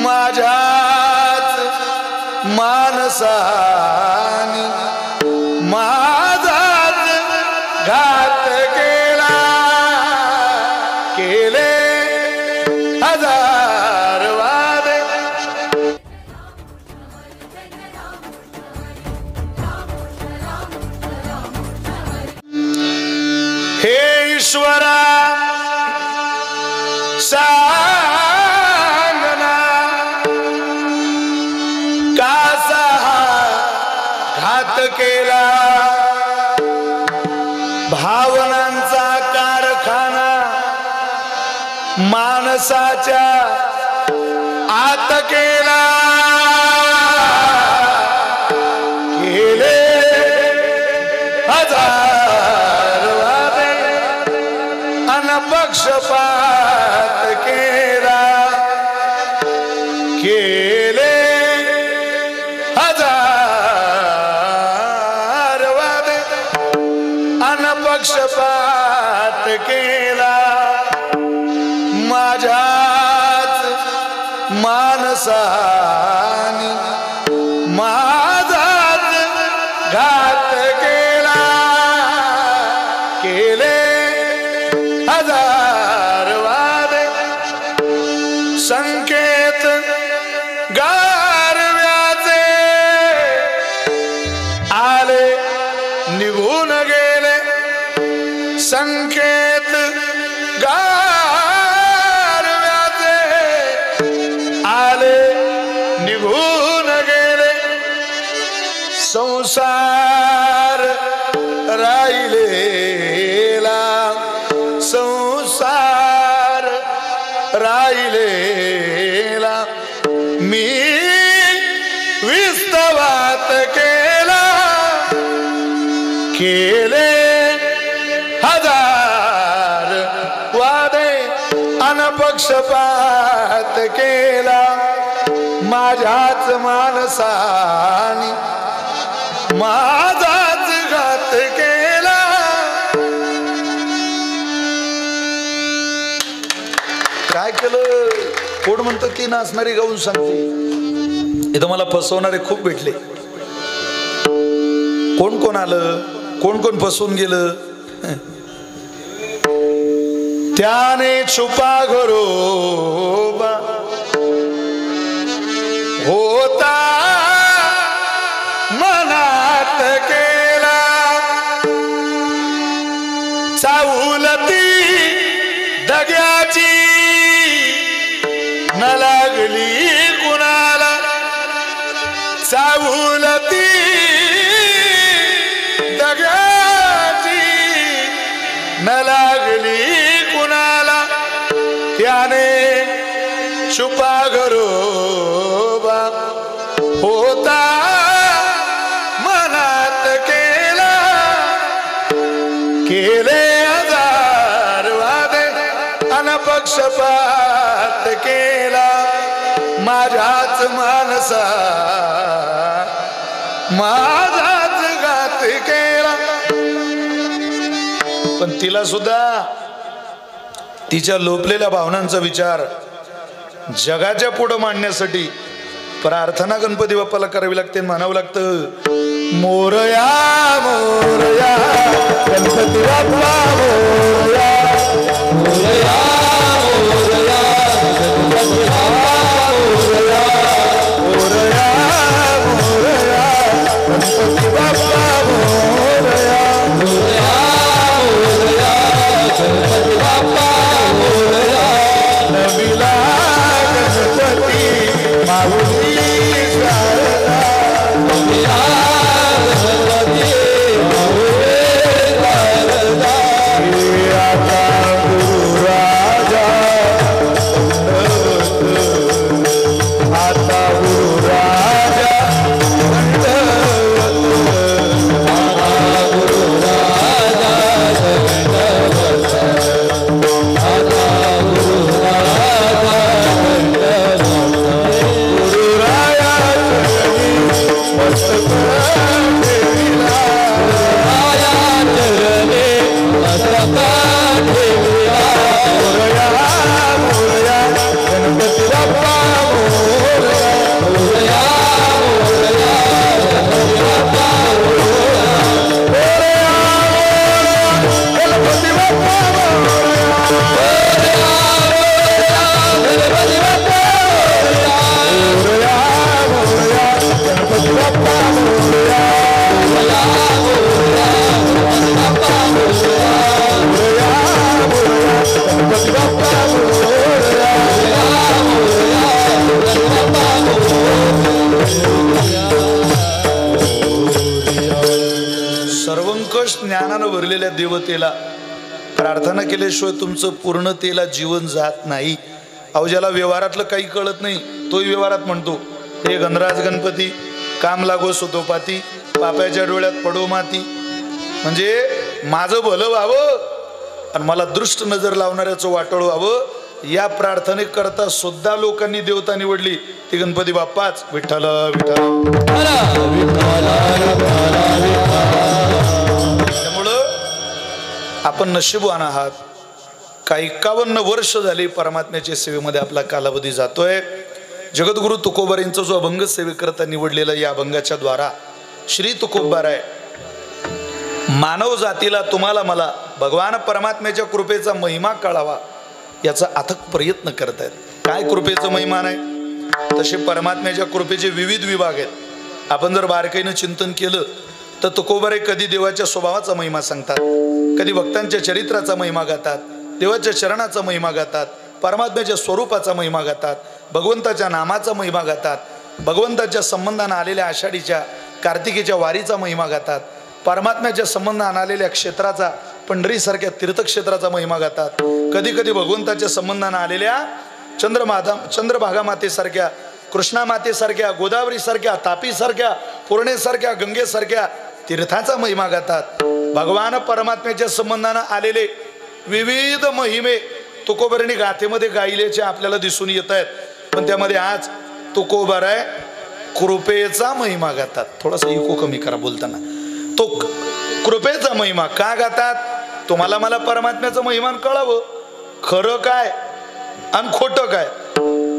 माझ्याच मानसानी माझाच घात केला केले हजार वादे हे ईश्वरा सांगना कासा घात केला भावनांचा कारखाना माणसाच्या आत केला केले हजार वादे अनपक्षपात केला केले हजार वादे अनपक्षपात केला माझ्याच मानसानी माझाच घात केला केले हजार वादे संकेत गारव्याचे आले निघून गेले संकेत गारव्याचे आले निघून गेले संसार राहिलेला संसार राहिलेला मी विस्तवात केला केले हजार वादे अनपक्षपात केला माझ्याच मानसानी माझाच घात केला काय केलं कोण म्हणतं ती नाचणारी गाऊन सांगते इथं मला फसवणारे खूप भेटले कोण कोण आलं कोण कोण फसवून गेलं त्याने छुपा घरोबा होता मनात केला चाहुलती दग्याची न लागली कुणाला चाहुलती दग्याची न लागली कुणाला त्याने छुपा घरोबा होता मनात केला केले हजार वादे अनपक्षपात केला माझ्याच मानसा माझाच घात केला पण तिला सुद्धा तिच्या लोपलेल्या भावनांचा विचार जगाच्या पुढे मांडण्यासाठी प्रार्थना गणपती बाप्पाला करावी लागते म्हणावं लागतं मोरया मोरया गणपती बाप्पा मोरया मोरया मोरया गणपती बाप्पा मोरया मोरया मोरया गणपती बाप्पा मोरया मोरया मोरया गणपती बाप्पा मोरया नविला गणपती माऊली शारदा नविला गणपती माऊली शारदा आता गुरुरा मागवलेल्या देवतेला प्रार्थना केल्याशिवाय तुमचं पूर्णतेला जीवन जात नाही. अहो ज्याला व्यवहारातलं काही कळत नाही तोही व्यवहारात म्हणतो हे गणराज गणपती, काम लागो सोतोपाती, पाप्याच्या डोळ्यात पडो माती. म्हणजे माझं भलं व्हावं आणि मला दृष्ट नजर लावणाऱ्याचं वाटोळ व्हावं, या प्रार्थनेकरता सुद्धा लोकांनी देवता निवडली ती गणपती बाप्पाच. विठ्ठल विठ्ठल. त्यामुळं आपण नशीबवान आहात. काही 51 वर्ष झाली परमात्म्याच्या सेवेमध्ये आपला कालावधी जातोय. जगद्गुरु तुकोबारांचा जो अभंग सेवेकरता निवडलेला या अभंगाच्या द्वारा श्री तुकोबाराय मानव जातीला, तुम्हाला मला भगवान परमात्म्याच्या कृपेचा महिमा कळावा याचा अथक प्रयत्न करतायत. काय कृपेचं महिमा आहे? तसे परमात्म्याच्या कृपेचे विविध विभाग आहेत. आपण जर बारकाईनं चिंतन केलं तर तुकोबारे कधी देवाच्या स्वभावाचा महिमा सांगतात, कधी भक्तांच्या चरित्राचा महिमा गातात, देवाच्या चरणाचा महिमा गातात, परमात्म्याच्या स्वरूपाचा महिमा गातात, भगवंताच्या नामाचा महिमा गातात, भगवंताच्या संबंधानं आलेल्या आषाढीच्या कार्तिकेच्या वारीचा महिमा गातात, परमात्म्याच्या संबंधानं आलेल्या क्षेत्राचा, पंढरीसारख्या तीर्थक्षेत्राचा महिमा गातात, कधी कधी भगवंताच्या संबंधानं आलेल्या चंद्रभागा मातेसारख्या, कृष्णा मातेसारख्या, गोदावरीसारख्या, तापीसारख्या, पूर्णेसारख्या, गंगेसारख्या तीर्थाचा महिमा गातात. भगवान परमात्म्याच्या संबंधानं आलेले विविध महिमे तुकोबारांनी गाथेमध्ये गायल्याचे आपल्याला दिसून येत आहेत. पण त्यामध्ये आज तुकोबाराय कृपेचा महिमा गातात. थोडासा इको कमी करा बोलताना. तो कृपेचा महिमा का गातात? तुम्हाला मला परमात्म्याचं महिमान कळावं, खरं काय आणि खोटं काय.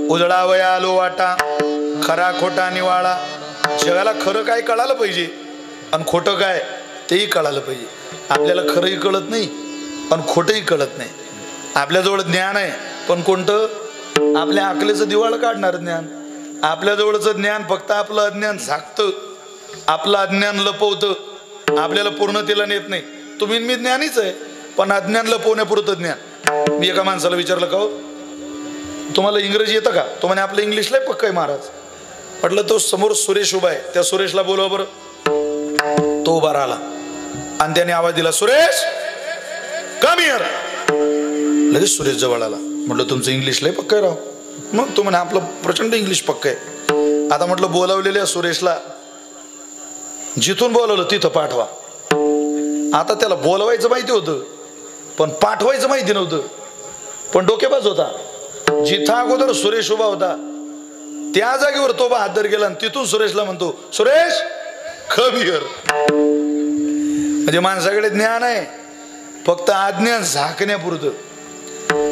उजळावया आलो वाटा, खरा खोटा निवाळा. जगाला खरं काय कळालं पाहिजे आणि खोटं काय तेही कळालं पाहिजे. आपल्याला खरंही कळत नाही आणि खोटंही कळत नाही. आपल्याजवळ ज्ञान आहे पण कोणतं? आपल्या अकलेचं दिवाळ काढणार ज्ञान. आपल्याजवळचं ज्ञान फक्त आपलं अज्ञान झाकतं, आपलं अज्ञान लपवतं, आपल्याला पूर्णतेला नेत नाही. तुम्ही मी ज्ञानीच आहे पण अज्ञान लपवण्यापुरतं ज्ञान. मी एका माणसाला विचारलं का हो तुम्हाला इंग्रजी येतं का? तो म्हणे आपलं इंग्लिशला पक्क आहे महाराज. म्हटलं तो समोर सुरेश उभा आहे, त्या सुरेशला बोलवा बरं. तो उभा राहिला आणि त्याने आवाज दिला, सुरेश कम हिअर. लगेच सुरेश जवळ आला. म्हटलं तुमचं इंग्लिशला पक्क आहे राव. मग तो म्हणे आपलं प्रचंड इंग्लिश पक्क आहे. आता म्हटलं बोलावलेल्या सुरेशला जिथून बोलवलं तिथं पाठवा. आता त्याला बोलवायचं माहिती होतं पण पाठवायचं माहिती नव्हतं. पण डोकेबाज होता. जिथं अगोदर सुरेश उभा होता त्या जागेवर तो बहादर गेला आणि तिथून सुरेशला म्हणतो, सुरेश कम हिअर. म्हणजे माणसाकडे ज्ञान आहे फक्त अज्ञान झाकण्यापुरतं.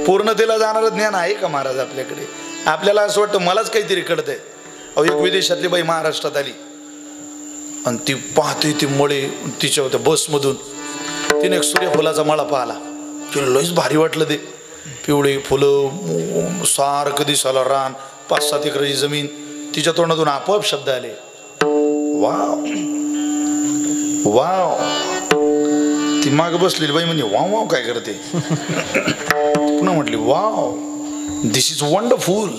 पूर्णतेला जाणारं ज्ञान आहे का महाराज आपल्याकडे? आपल्याला असं वाटतं मलाच काहीतरी कळतंय. अहो एक विदेशातली बाई महाराष्ट्रात आली आणि ती पाहते ती मळे तिच्या होत्या बसमधून. तिने एक सूर्यफुलाचा मळा पाहिला. तिला लयच भारी वाटलं. ते पिवळी फुलं, सारखं दिसायला रान, 5-7 एकराची जमीन. तिच्या तोंडातून आपोआप शब्द आले, वाव वाव. ती माग बसलेली बाई म्हणजे वाव वाव काय करते. पुन्हा म्हटली वाव दिस इज वंडरफुल.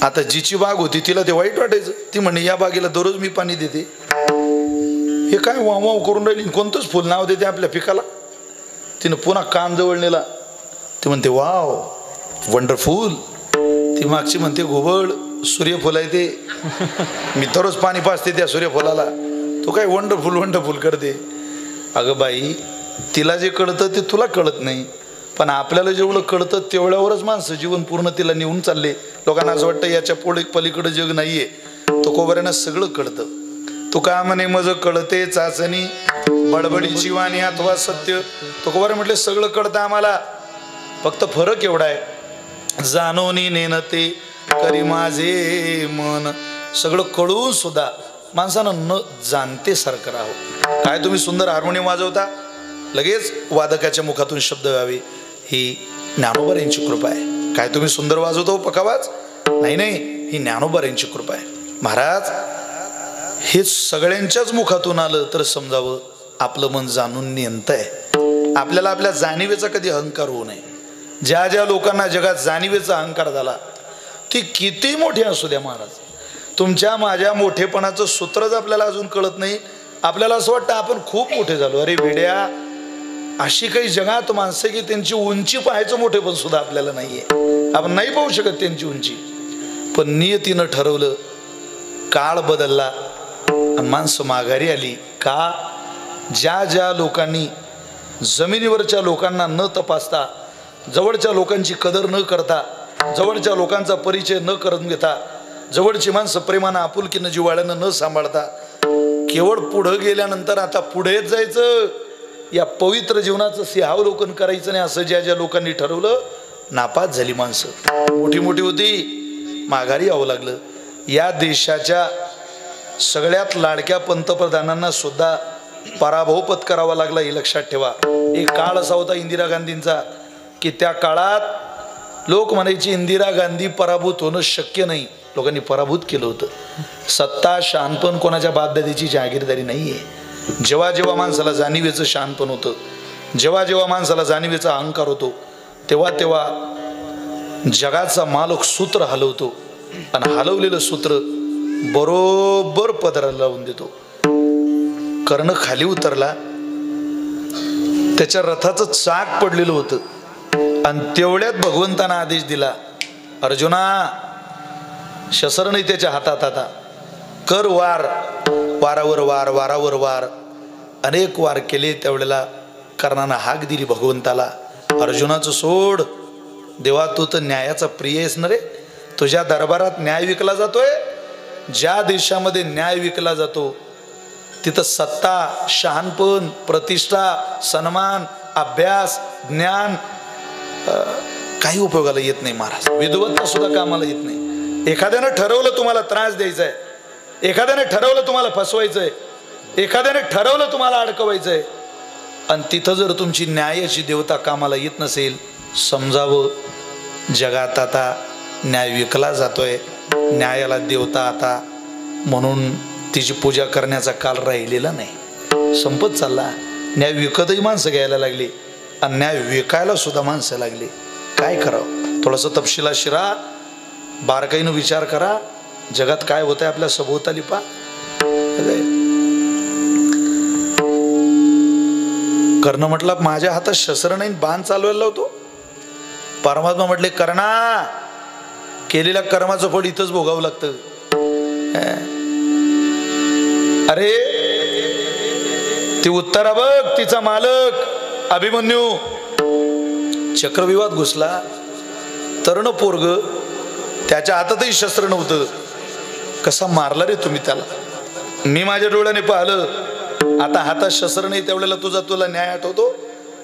आता जिची बाग होती तिला ते वाईट वाटायचं. ती म्हणे या बागेला दररोज मी पाणी देते, हे काय वाव वाव करून राहिली, कोणतंच फुल नाव देते आपल्या पिकाला. तिनं पुन्हा कान जवळ नेला. ती म्हणते वाव वंडरफुल. ती मागची म्हणते घोबळ सूर्यफुल आहे ते, मी दररोज पाणी पाजते त्या सूर्यफुलाला, तो काय वंडरफुल वंडरफुल करते. अगं बाई तिला जे कळतं ते तुला कळत नाही. पण आपल्याला जेवढं कळतं तेवढ्यावरच माणसं जीवन पूर्णतेला नेऊन चालले. लोकांना असं वाटतं याच्या पलीकडे जग नाहीये. तुकोबारांना सगळं कळतं. तू का म्हणे मज कळते चाचणी बडबडीची वाणी अथवा सत्य. तुकोबारे म्हटले सगळं कळतं आम्हाला, फक्त फरक एवढा आहे, जाणोनी नेनते करी माझे मन. सगळं कळून सुद्धा माणसानं न जाणते सारखं राहावं. काय तुम्ही सुंदर हार्मोनियम वाजवता, लगेच वादकाच्या मुखातून शब्द व्हावे, ही ज्ञानोबारांची कृपा आहे. काय तुम्ही सुंदर वाजवतो पकावाज, नाही नाही, ही ज्ञानोबारांची कृपा आहे. महाराज हे सगळ्यांच्याच मुखातून आलं तर समजावं आपलं मन जाणून नेणतंय. आपल्याला आपल्या जाणीवेचा कधी अहंकार होऊ नये. ज्या ज्या लोकांना जगात जाणीवेचा अहंकार झाला ती किती मोठी असू द्या महाराज, तुमच्या माझ्या मोठेपणाचं सूत्रच आपल्याला अजून कळत नाही. आपल्याला असं वाटतं आपण खूप मोठे झालो. अरे वेड्या, अशी काही जगात माणसं की त्यांची उंची पाहायचं मोठे पण सुद्धा आपल्याला नाहीये. आपण नाही पाहू शकत त्यांची उंची. पण नियतीनं ठरवलं, काळ बदलला आणि माणसं माघारी आली. का? ज्या ज्या लोकांनी जमिनीवरच्या लोकांना न तपासता, जवळच्या लोकांची कदर न करता, जवळच्या लोकांचा परिचय न करून घेता, जवळची माणसं प्रेमानं आपुलकीनं जिव्हाळ्यानं न सांभाळता, केवळ पुढं गेल्यानंतर आता पुढेच जायचं, या पवित्र जीवनाचं सिंहावलोकन करायचं नाही असं ज्या ज्या लोकांनी ठरवलं, नापास झाली माणसं. मोठी मोठी होती, माघारी यावं लागलं. या देशाच्या सगळ्यात लाडक्या पंतप्रधानांना सुद्धा पराभव पत्करावा लागला, हे लक्षात ठेवा. एक काळ असा होता इंदिरा गांधींचा की त्या काळात लोक म्हणायचे इंदिरा गांधी पराभूत होणं शक्य नाही. लोकांनी पराभूत केलं होतं. सत्ता शहाणपण कोणाच्या बापदादीची जहागीरदारी नाहीये. जेव्हा जेव्हा माणसाला जाणीवेचं शहाणपण होतं, जेव्हा जेव्हा माणसाला जाणीवेचा अहंकार होतो, तेव्हा तेव्हा जगाचा मालक सूत्र हलवतो आणि हलवलेलं सूत्र बरोबर पदराला लावून देतो. कर्ण खाली उतरला, त्याच्या रथाचं चाक पडलेलं होतं आणि तेवढ्यात भगवंतानं आदेश दिला, अर्जुना शस्त्र नाही त्याच्या हातात, आता कर वार. वारावर वार, वारावर वार, अनेक वार केले. त्यावेळेला कर्णानं हाक दिली भगवंताला, अर्जुनाचं सोड. देवा तू तर न्यायाचा प्रिय आहेस ना रे. तुझ्या दरबारात न्याय विकला जातोय. ज्या देशामध्ये न्याय विकला जातो तिथं सत्ता, शहाणपण, प्रतिष्ठा, सन्मान, अभ्यास, ज्ञान काही उपयोगाला येत नाही महाराज. विद्वत्ता सुद्धा कामाला येत नाही. एखाद्यानं ठरवलं तुम्हाला त्रास द्यायचा आहे, एखाद्याने ठरवलं तुम्हाला फसवायचंय, एखाद्याने ठरवलं तुम्हाला अडकवायचंय, आणि तिथं जर तुमची न्यायाची देवता कामाला येत नसेल, समजावं जगात आता न्याय विकला जातोय. न्यायाला देवता आता म्हणून तिची पूजा करण्याचा काल राहिलेला नाही, संपत चालला. न्याय विकतही माणसं घ्यायला लागली आणि न्याय विकायला सुद्धा माणसं लागली. काय करावं? थोडंसं तपशिला शिरा, बारकाईनं विचार करा. जगात काय होत आहे आपल्या सभोवताली पा. कर्ण म्हटलं माझ्या हातात शस्त्र नाही, बाण चालवायला लावतो. परमात्मा म्हटले कर्णा, केलेल्या कर्माचं फळ इथंच भोगावं लागतं. अरे ती उत्तरा बघ, तिचा मालक अभिमन्यू चक्रव्यूहात घुसला. तरुण पोरग, त्याच्या हातातही शस्त्र नव्हतं. कसा मारला रे तुम्ही त्याला. मी माझ्या डोळ्याने पाहिलं. आता हातात शस्त्र नाही, त्यावेळेला तुला न्याय आठवतो.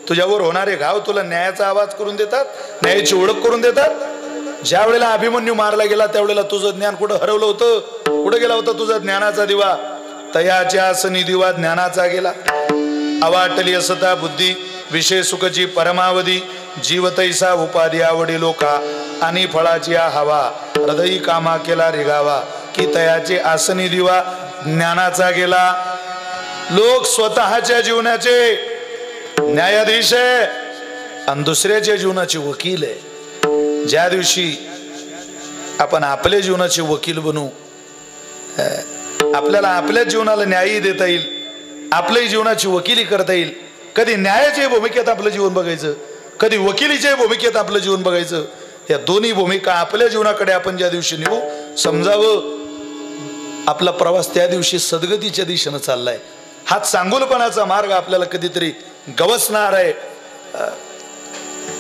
तुझ्यावर होणारे घाव तुला न्यायाचा आवाज करून देतात, न्यायाची ओळख करून देतात. ज्या वेळेला अभिमन्यू मारला गेला त्यावेळेला तुझं ज्ञान कुठं हरवलं होतं? कुठं गेला होता तुझा ज्ञानाचा दिवा? तयाच्या आसनी दिवा ज्ञानाचा गेला. अवाटली असता बुद्धी, विषय सुखची परमावधी. जीव तैसा उपाधी आवडी लोका, आणि फळाची हवा. हृदयी कामा केला रेगावा, की तयाचे आसनी दिवा ज्ञानाचा गेला. लोक स्वतःच्या जीवनाचे न्यायाधीश आहे आणि दुसऱ्याच्या जीवनाचे वकील आहे. ज्या दिवशी आपण आपल्या जीवनाचे वकील बनू, आपल्याला आपल्या जीवनाला न्यायही देता येईल, आपल्याही जीवनाची वकिली करता येईल. कधी न्यायाच्या भूमिकेत आपलं जीवन बघायचं, कधी वकिलीच्या भूमिकेत आपलं जीवन बघायचं. या दोन्ही भूमिका आपल्या जीवनाकडे आपण ज्या दिवशी निघू, समजावं आपला प्रवास त्या दिवशी सद्गतीच्या दिशेनं चाललाय. हा चांगुलपणाचा मार्ग आपल्याला कधीतरी गवसणार आहे.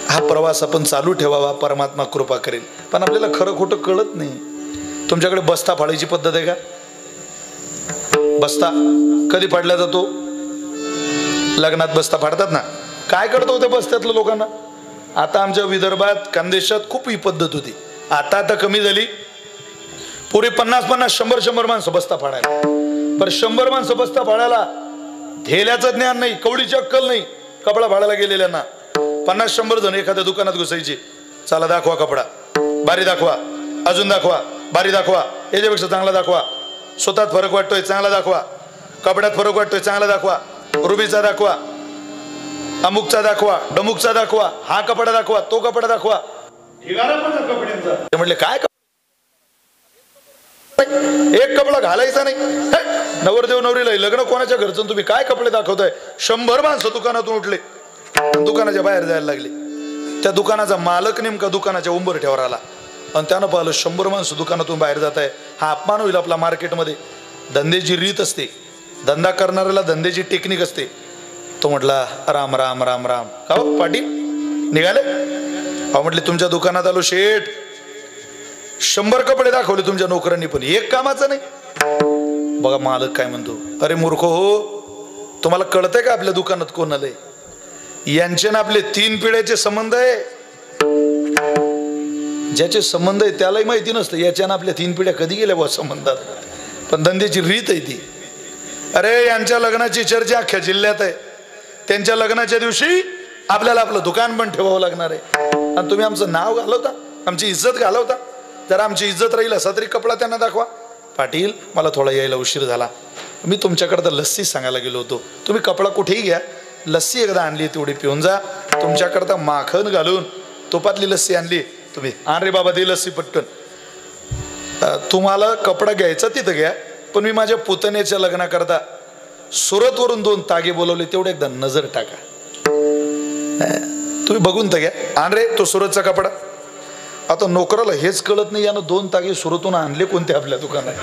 हा प्रवास आपण चालू ठेवावा, परमात्मा कृपा करेल. पण आपल्याला खरं खोटं कळत नाही. तुमच्याकडे बस्ता फाडायची पद्धत आहे का? बस्ता कधी फाडला जातो? लग्नात बस्ता फाडतात ना. काय करतो त्या बस्त्यातल्या लोकांना? आता आमच्या विदर्भात, खानदेशात खूप ही पद्धत होती. आता कमी झाली. पुरे 50-50, 100-100 माणसं बस्ता फाडायला. पर 100 माणसं बस्ता फाडायला धेल्याचं ज्ञान नाही, कवडीची अक्कल नाही. कपडा फाडायला गेलेल्यांना 50-100 जण एखाद्या दुकानात घुसायचे. चला दाखवा कपडा, बारी दाखवा, अजून दाखवा, बारी दाखवा, याच्यापेक्षा चांगला दाखवा. स्वतःत फरक वाटतोय, चांगला दाखवा. कपड्यात फरक वाटतोय, चांगला दाखवा. रुबीचा दाखवा, अमुकचा दाखवा, डमुकचा दाखवा, हा कपडा दाखवा, तो कपडा दाखवा. ते म्हणले काय एक कपडा घालायचा नाही. नवरदेव नवरीला लग्न कोणाच्या घरचं तुम्ही काय कपडे दाखवताय? 100 माणसं दुकानातून उठले, दुकानाच्या बाहेर जायला लागले. त्या दुकानाचा मालक नेमका दुकानाच्या उंबरठ्यावर आला आणि त्यानं पाहिलं 100 माणसं दुकानातून बाहेर जात आहे. हा अपमान होईल आपला. मार्केटमध्ये धंद्याची रीत असते, धंदा करणाऱ्याला धंद्याची टेक्निक असते. तो म्हटला राम राम राम राम. का हो पाटील निघाले? अहो म्हटले तुमच्या दुकानात आलो शेठ, 100 कपडे दाखवले तुमच्या नोकरांनी पण एक कामाचं नाही. बघा मालक काय म्हणतो, अरे मूर्ख हो, तुम्हाला कळतंय का आपल्या दुकानात कोण आलंय? यांचे ना आपले 3 पिढ्याचे संबंध आहे. ज्याचे संबंध आहे त्यालाही माहिती नसतं याच्यानं आपल्या 3 पिढ्या कधी गेल्या बा संबंधात. पण धंद्याची रीत आहे ती. अरे यांच्या लग्नाची चर्चा अख्ख्या जिल्ह्यात आहे. त्यांच्या लग्नाच्या दिवशी आपल्याला आपलं दुकान पण ठेवावं लागणार आहे. आणि तुम्ही आमचं नाव घालवता, आमची इज्जत घालवता. जरा आमची इज्जत राहील असा तरी कपडा त्यांना दाखवा. पाटील मला थोडा यायला उशीर झाला, मी तुमच्याकडे तर लस्सी सांगायला गेलो होतो. तुम्ही कपडा कुठेही घ्या, लस्सी एकदा आणली तेवढी पिऊन जा. तुमच्याकरता माखन घालून तुपातली लस्सी आणली, तुम्ही आण रे बाबा ती लस्सी पटकन. तुम्हाला कपडा घ्यायचा तिथं घ्या, पण मी माझ्या पुतण्याच्या लग्नाकरता सुरतवरून 2 तागे बोलवले, तेवढे एकदा नजर टाका. तुम्ही बघून तर घ्या. आण रे तो सुरतचा कपडा. आता नोकराला हेच कळत नाही, यानं 2 तागे सुरतून आणले कोणते आपल्या दुकानात.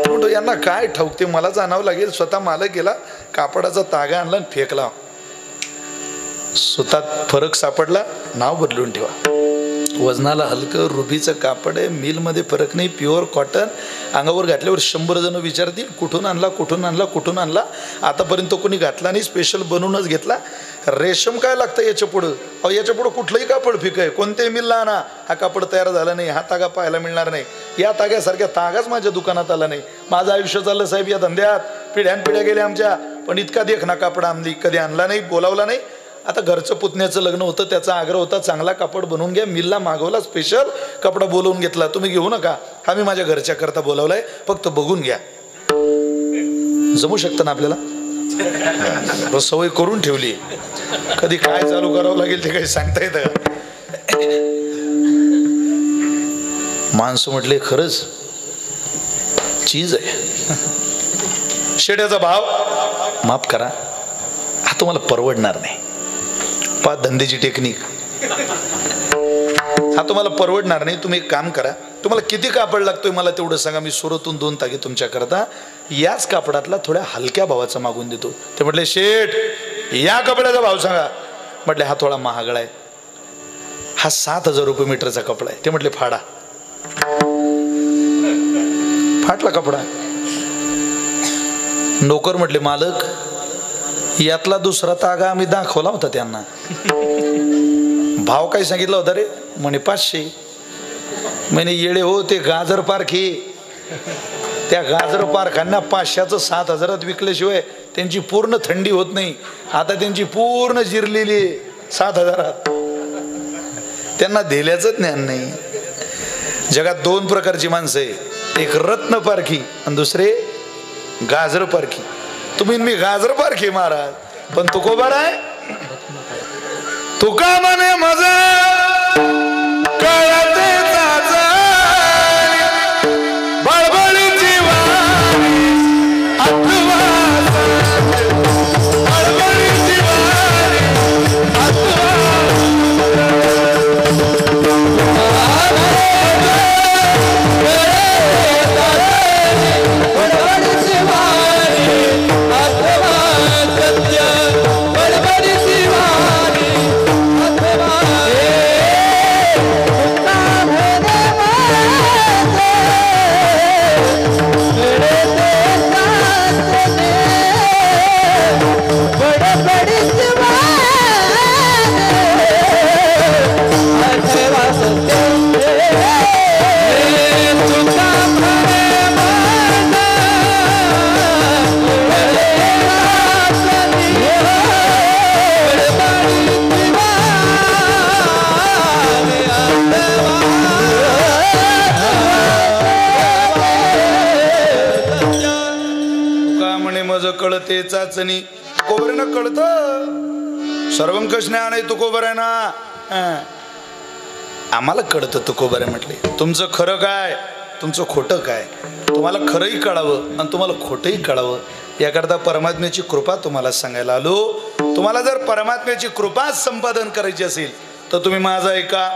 म्हणतो यांना काय ठाऊकते, मला जाणावं लागेल. स्वतः मालक गेला, कापडाचा तागा आणला आणि फेकला. सुतात फरक सापडला, नाव बदलून ठेवा. वजनाला हलकं रुबीचं कापड आहे, मिलमध्ये फरक नाही, प्युअर कॉटन. अंगावर घातल्यावर 100 जण विचारतील कुठून आणला कुठून आणला कुठून आणला. आतापर्यंत कोणी घातला नाही, स्पेशल बनवूनच घेतला. रेशम काय लागतं याच्या पुढं? अहो याच्या पुढं कुठलंही कापड फिक आहे, कोणत्याही मिलला आणा, हा कापड तयार झाला नाही, हा तागा पाहायला मिळणार नाही. या ताग्यासारख्या तागाच माझ्या दुकानात आला नाही. माझं आयुष्य चाललं साहेब या धंद्यात, पिढ्यानपिढ्या गेल्या आमच्या, पण इतका देखना कापड आमली कधी आणला नाही, बोलावला नाही. आता घरचं पुतण्याचं लग्न होतं, त्याचा आग्रह होता चांगला कापड बनवून घ्या. मिलला मागवला, स्पेशल कपडा बोलवून घेतला. तुम्ही घेऊ नका, हा मी माझ्या घरच्या करता बोलावलाय, फक्त बघून घ्या. जमू शकतं ना आपल्याला? सवय करून ठेवली, कधी काय चालू करावं लागेल ते काही सांगता येतं का? माणसं म्हटले खरंच चीज आहे. शेड्याचा भाव माफ करा, हा तुम्हाला परवडणार नाही. पाच धंद्याची टेक्निक, हा तुम्हाला परवडणार नाही. तुम्ही एक काम करा, तुम्हाला किती कापड लागतोय मला तेवढं सांगा, मी सुरतून 2 तागे तुमच्या करता याच कापडातला थोड्या हलक्या भावाचा मागून देतो. ते म्हटले शेठ या कपड्याचा भाव सांगा. म्हटले हा थोडा महागडा आहे, हा 7,000 रुपये मीटरचा कपडा आहे. ते म्हटले फाडा. फाटला कपडा. नोकर म्हटले मालक यातला दुसरा तागा आम्ही दाखवला होता त्यांना, भाव काय सांगितला होता रे? म्हणे 500. म्हणे येडे हो, ते गाजर पारखी, त्या गाजर पारखांना 500चं 7,000 विकल्याशिवाय त्यांची पूर्ण थंडी होत नाही. आता त्यांची पूर्ण जिरलेली 7,000. त्यांना दिल्याचं ज्ञान नाही. जगात 2 प्रकारची माणसं आहे, एक रत्न पारखी आणि दुसरे गाजर पारखी. तुम्ही मी गाजर पारखी महाराज, पण तुकोबार आहे. तुका म्हणे मजा कळते बळबळीची वारी बळबळीची वारी कळते चाचणी. तुकोबऱ्यानं कळतं सर्वंकष ज्ञान आहे तुकोबऱ्यानं. आम्हाला कळतं तुकोबऱ्या म्हटले तुमचं खरं काय तुमचं खोटं काय. तुम्हाला खरंही कळावं आणि तुम्हाला खोटंही कळावं याकरता परमात्म्याची कृपा तुम्हाला सांगायला आलो. तुम्हाला जर परमात्म्याची कृपा संपादन करायची असेल तर तुम्ही माझा ऐका.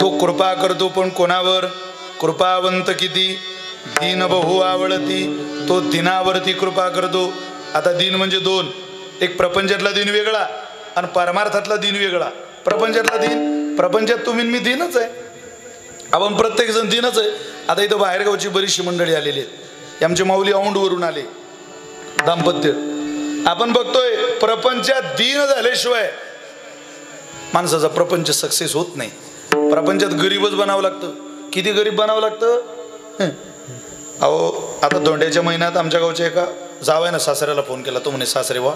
तो कृपा करतो पण कोणावर? कृपावंत किती दीन बहु आवडती, तो दिनावरती कृपा करतो. आता दिन म्हणजे दोन, एक प्रपंचातला दिन वेगळा आणि परमार्थातला दिन वेगळा. प्रपंचातला दिन, प्रपंचात तुम्ही मी दिनच आहे, आपण प्रत्येक जण दिनच आहे. आता इथं बाहेरगावची बरीचशी मंडळी आलेली आहेत, आमचे माऊली औंडवरून आले दाम्पत्य. आपण बघतोय प्रपंचात दीन झाल्याशिवाय माणसाचा प्रपंच सक्सेस होत नाही. प्रपंचात गरीबच बनावं लागतं. किती गरीब बनावं लागतं? अहो आता धोंड्याच्या महिन्यात आमच्या गावच्या एका जावयानं सासऱ्याला फोन केला. तो म्हणे सासरे वा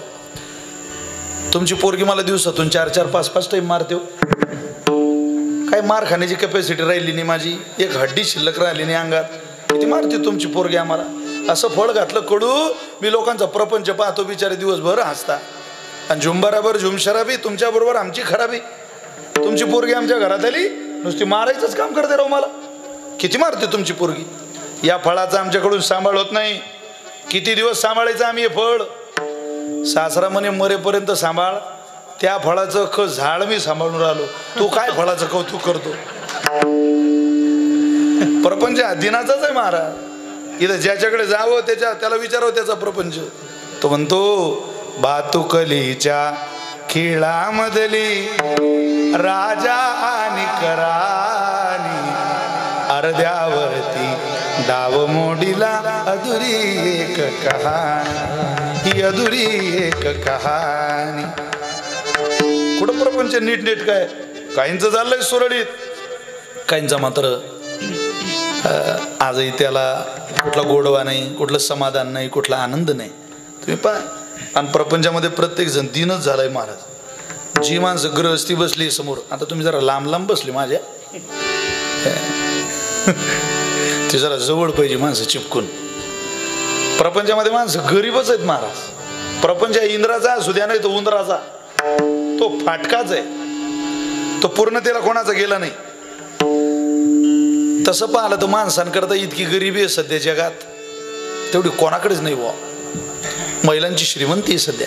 तुमची पोरगी मला दिवसातून 4-4, 5-5 टाईम मारते हो. काय मार खाण्याची कॅपॅसिटी राहिली नाही माझी, एक हड्डी शिल्लक राहिली नाही अंगात, किती मारते तुमची पोरगी आम्हाला. असं फळ घातलं कडू. मी लोकांचा प्रपंच पाहतो, बिचारे दिवसभर हसता आणि झुंबराबर झुमशराबी तुमच्याबरोबर आमची खराबी. तुमची पोरगी आमच्या घरात आली नुसती मारायचंच काम करते राव मला. किती मारते तुमची पोरगी. या फळाचा आमच्याकडून सांभाळ होत नाही. किती दिवस सांभाळायचं आम्ही हे फळ. सासरा म्हणे मरेपर्यंत सांभाळ. त्या फळाचं झाड मी सांभाळून राहिलो, तू काय फळाचं कौतुक करतो. प्रपंच दिनाचाच आहे महाराज. इथं ज्याच्याकडे जावं त्याला विचारावं त्याचा प्रपंच. तो म्हणतो भातुकलीच्या खिळामधली राजा आणि करानी, अर्ध्यावरती डाव मोडीला अधुरी एक कहाणी, ही अधुरी एक कहाणी. कुठं प्रपंच नीट काय. काहींचं चाललंय सुरळीत, काहींचा मात्र आजही त्याला कुठला गोडवा नाही, कुठलं समाधान नाही, कुठला आनंद नाही. तुम्ही पहा. आणि प्रपंचामध्ये प्रत्येक जण दिनच झालाय महाराज. जी माणसं गृहस्थी बसली समोर, आता तुम्ही जरा लांब लांब बसली माझ्या, ते जरा जवळ पाहिजे माणसं चिपकून. प्रपंचामध्ये माणसं गरीबच आहेत महाराज. प्रपंच इंद्राचा असू द्या नाही तो उंदराचा, तो फाटकाच आहे, तो पूर्णतेला कोणाचा गेला नाही. तसं पाहिलं तर माणसांकरता इतकी गरिबी आहे सध्या जगात, तेवढी कोणाकडेच नाही बुवा. महिलांची श्रीमंती आहे सध्या.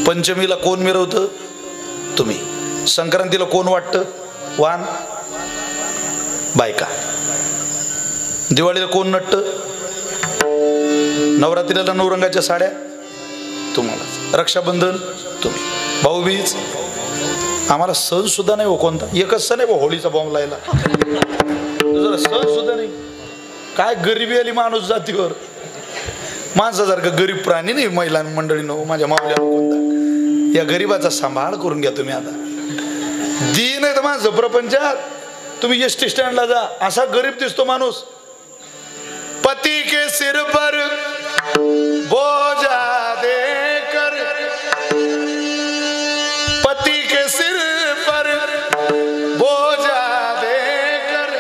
पंचमीला कोण मिरवतं? तुम्ही. संक्रांतीला कोण वाटतं वाण? बायका. दिवाळीला कोण नटतं? नवरात्रीला 9 रंगाच्या साड्या तुम्हाला. रक्षाबंधन तुम्ही. भाऊबीज आम्हाला सण सुद्धा नाही हो कोणता. एकच सण आहे हो होळीचा बॉम्ब लायला, दुसरा सण सुद्धा नाही. काय गरिबी आली माणूस जातीवर. माणसासारखं गरीब प्राणी नाही महिला मंडळीनं माझ्या मावल्या कोणता. या गरीबाचा सांभाळ करून घ्या तुम्ही. आता दिन आहे तर माणसं प्रपंचात. तुम्ही एसटी स्टँडला जा, असा गरीब दिसतो माणूस. पती के सिर पर बोझा देकर, पति के सिर पर बोझा देकर,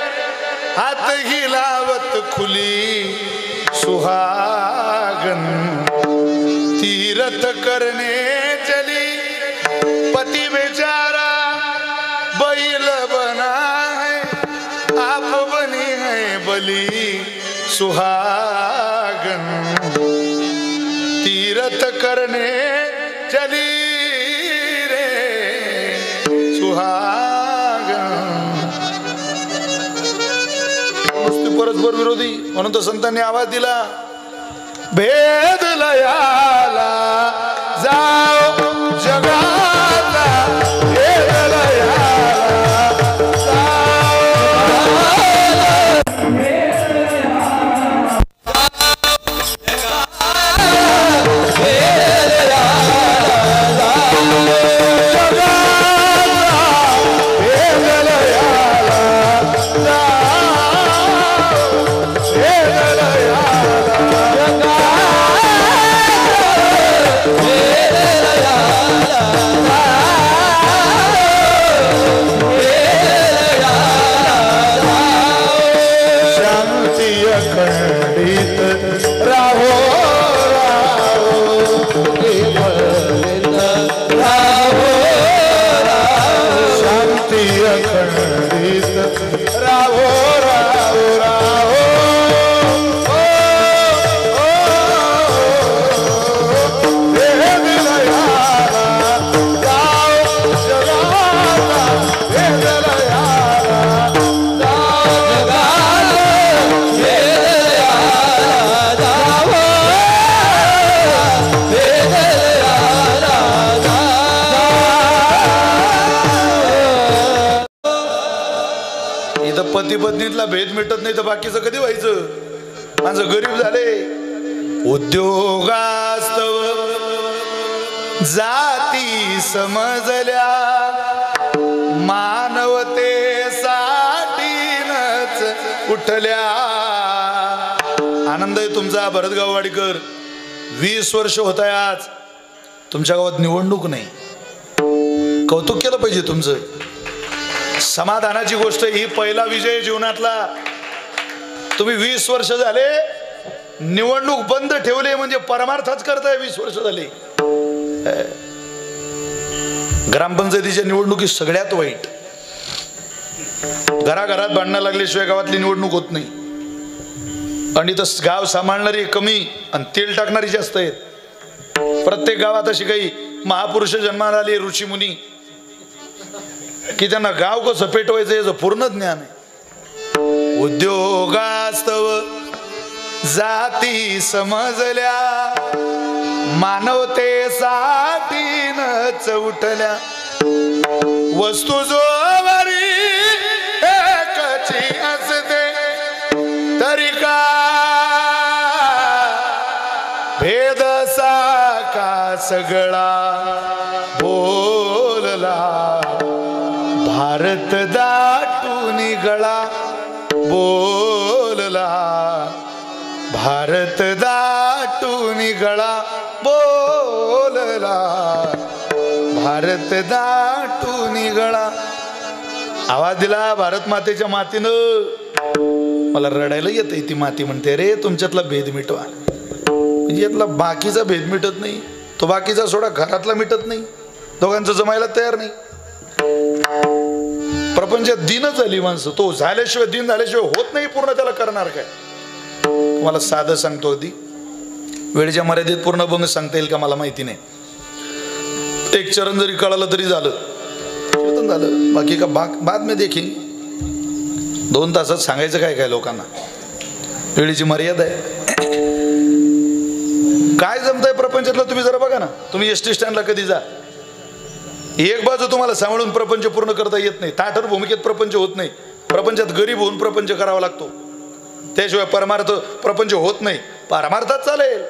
हाथ हिलावत खुली सुहागन, तीरथ करने चली पति बेचारा बैल बना है, आप बनी है बली सुहागन, तीरथ करने चली रे सुहागन. नुसती परस्पर विरोधी म्हणून तर संतांनी आवाज दिला, भेद लयाला जाओ जगाला, भेद लयाला जाओ Yeah. पत्नीतला भेद मिटत नाही तर बाकीचं कधी व्हायचं? माझं गरीब झाले. उद्योगास्तव जाती समजल्या मानवतेसाठीच उठल्या. आनंद आहे तुमचा भरतगाववाडीकर. 20 वर्ष होत आहे आज तुमच्या गावात निवडणूक नाही. कौतुक केलं पाहिजे तुमचं. समाधानाची गोष्ट ही. पहिला विजय जीवनातला. तुम्ही 20 वर्ष झाले निवडणूक बंद ठेवले म्हणजे परमार्थच करताय. 20 वर्ष झाले. ग्रामपंचायतीच्या निवडणुकी सगळ्यात वाईट. घराघरात भांडणं लागल्याशिवाय गावातली निवडणूक होत नाही. आणि तर गाव सांभाळणारी कमी आणि तेल टाकणारी जास्त आहेत. प्रत्येक गावात अशी काही महापुरुष जन्माला आली ऋषी मुनी की त्यांना गाव कसं पेटवायचं याचं पूर्ण ज्ञान आहे. उद्योगास्तव जाती समजल्या मानवतेसाठीच उठल्या. वस्तू जोवरी एकची असते तरी का भेद साका सगळा बोलला. भारत दाटून गळा बोलला. भारत दाटून गळा बोलला. भारत दाटून गळा. आवाज दिला भारत मातेच्या मातीनं. मला रडायला येते. ती माती म्हणते रे तुमच्यातला भेद मिटवा. म्हणजे यातला बाकीचा भेद मिटत नाही. तो बाकीचा सोडा घरातला मिटत नाही. दोघांचं जमायला तयार नाही. प्रपंचात दिनच झाली माणसं. तो झाल्याशिवाय दिन झाल्याशिवाय होत नाही पूर्ण. त्याला करणार काय? तुम्हाला साधं सांगतो. अगदी वेळेच्या मर्यादेत पूर्ण अभंग सांगता येईल का मला माहिती नाही. एक चरण जरी कळालं तरी झालं. बाकी का बाद में देखील 2 तासात सांगायचं काय काय लोकांना. वेळेची मर्यादा आहे. काय जमतंय प्रपंचातलं तुम्ही जरा बघा ना. तुम्ही एसटी स्टँडला कधी जा. एक बाजू तुम्हाला सांभाळून प्रपंच पूर्ण करता येत नाही. ताठर भूमिकेत प्रपंच होत नाही. प्रपंचात गरीब होऊन प्रपंच करावा लागतो. त्याशिवाय परमार्थ प्रपंच होत नाही. परमार्थात चालेल.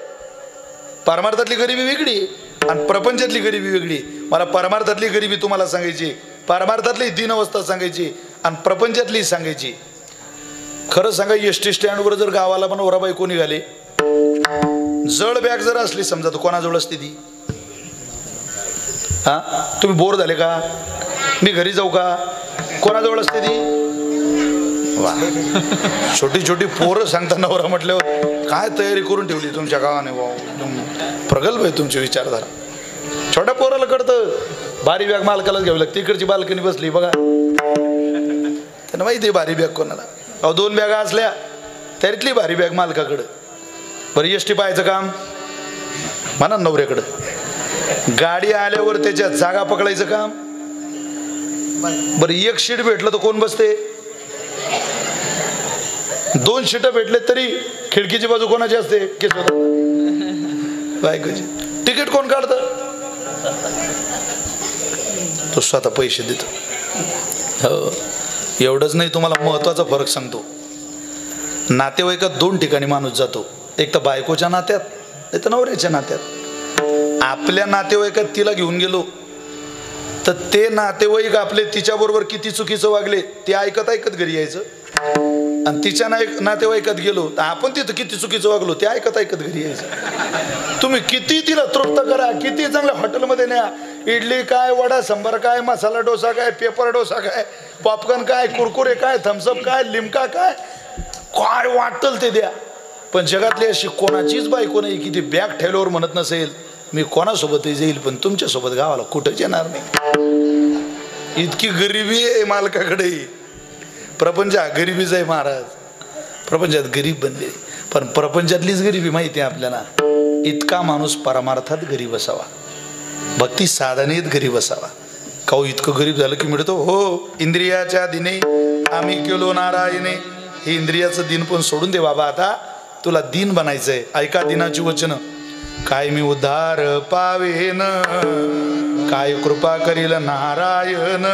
परमार्थातली गरिबी वेगळी आणि प्रपंचातली गरिबी वेगळी. मला परमार्थातली गरिबी तुम्हाला सांगायची, परमार्थातली दीनअवस्था सांगायची आणि प्रपंचातली सांगायची. खरं सांगा एसटी स्टँडवर जर गावाला पण नवरा बायको निघाले, जड बॅग जर असली समजा तर कोणाजवळ असते ती? हा, तुम्ही बोर झाले का? मी घरी जाऊ का? कोणाजवळ असते ती? वा, छोटी छोटी पोरं सांगता नवरा म्हटल्यावर काय तयारी करून ठेवली तुमच्या गावाने. प्रगल्भ आहे तुमची विचारधारा. छोट्या पोराला कळतं भारी बॅग मालकालाच घ्यावी लागते. इकडची बाल्कनी बसली बघा, त्यांना माहिती आहे भारी बॅग कोणाला. अहो 2 बॅगा असल्या त्यातली भारी बॅग मालकाकडं. बरं एसटी पाहायचं काम म्हणा नवऱ्याकडं. गाडी आल्यावर त्याच्या जागा पकडायचं काम. बरं एक सीट भेटलं तर कोण बसते? 2 सीट भेटले तरी खिडकीची बाजू कोणाची असते? बायकोची. तिकीट कोण काढतं? तो स्वतः पैसे देतो. हो, एवढंच नाही, तुम्हाला महत्वाचा फरक सांगतो. नातेवाईकात 2 ठिकाणी माणूस जातो. एक तर बायकोच्या नात्यात, नाही तर नवऱ्याच्या नात्यात. आपल्या नातेवाईकात तिला घेऊन गेलो तर ते नातेवाईक आपले तिच्याबरोबर किती चुकीचं वागले ते ऐकत ऐकत घरी यायचं. आणि तिच्या नातेवाईकात गेलो तर आपण तिथं किती चुकीचं वागलो ते ऐकत ऐकत घरी यायचं. तुम्ही किती तिला तृप्त करा, किती चांगल्या हॉटेलमध्ये न्या, इडली काय, वडा सांबार काय, मसाला डोसा काय, पेपर डोसा काय, पॉपकॉर्न काय, कुरकुरे काय, थम्सअप काय, लिमका काय, काय वाटल ते द्या. पण जगातली अशी कोणाचीच बायको नाही की ती बॅग ठेवल्यावर म्हणत नसेल मी कोणासोबतही जाईल पण तुमच्यासोबत गावाला कुठंच येणार नाही. इतकी गरिबी आहे मालकाकडे. प्रपंच गरिबीच आहे महाराज. प्रपंचात गरीब बनले. पण प्रपंचातलीच गरिबी माहिती आहे आपल्याला. इतका माणूस परमार्थात गरीब असावा, भक्ती साधनेत गरीब असावा. काऊ इतकं गरीब झालं की मिळतो. हो, इंद्रियाच्या दिने आम्ही केलो नारायणे. हे इंद्रियाचं दिन पण सोडून दे बाबा. आता तुला दिन बनायचंय. ऐका दिनाची वचन. काय मी उद्धार पावेन, काय कृपा करील नारायण.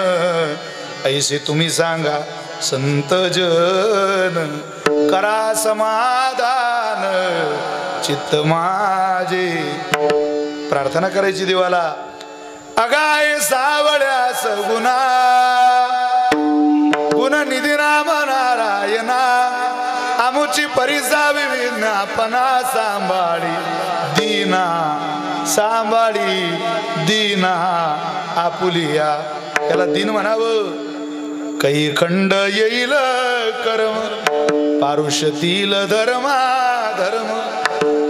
ऐसे तुम्ही सांगा संत जन करा समाधान चित्त माझे. प्रार्थना करायची देवाला. अगाय सावळ्यास गुणा गुण निधी राम नारायणा आमुची परिसावी विज्ञापना सांभाळी दीना सांभाळी दीना आपुलिया. त्याला दिन म्हणावं. काही खंड येईल कर्म पारुषतील धर्मा धर्म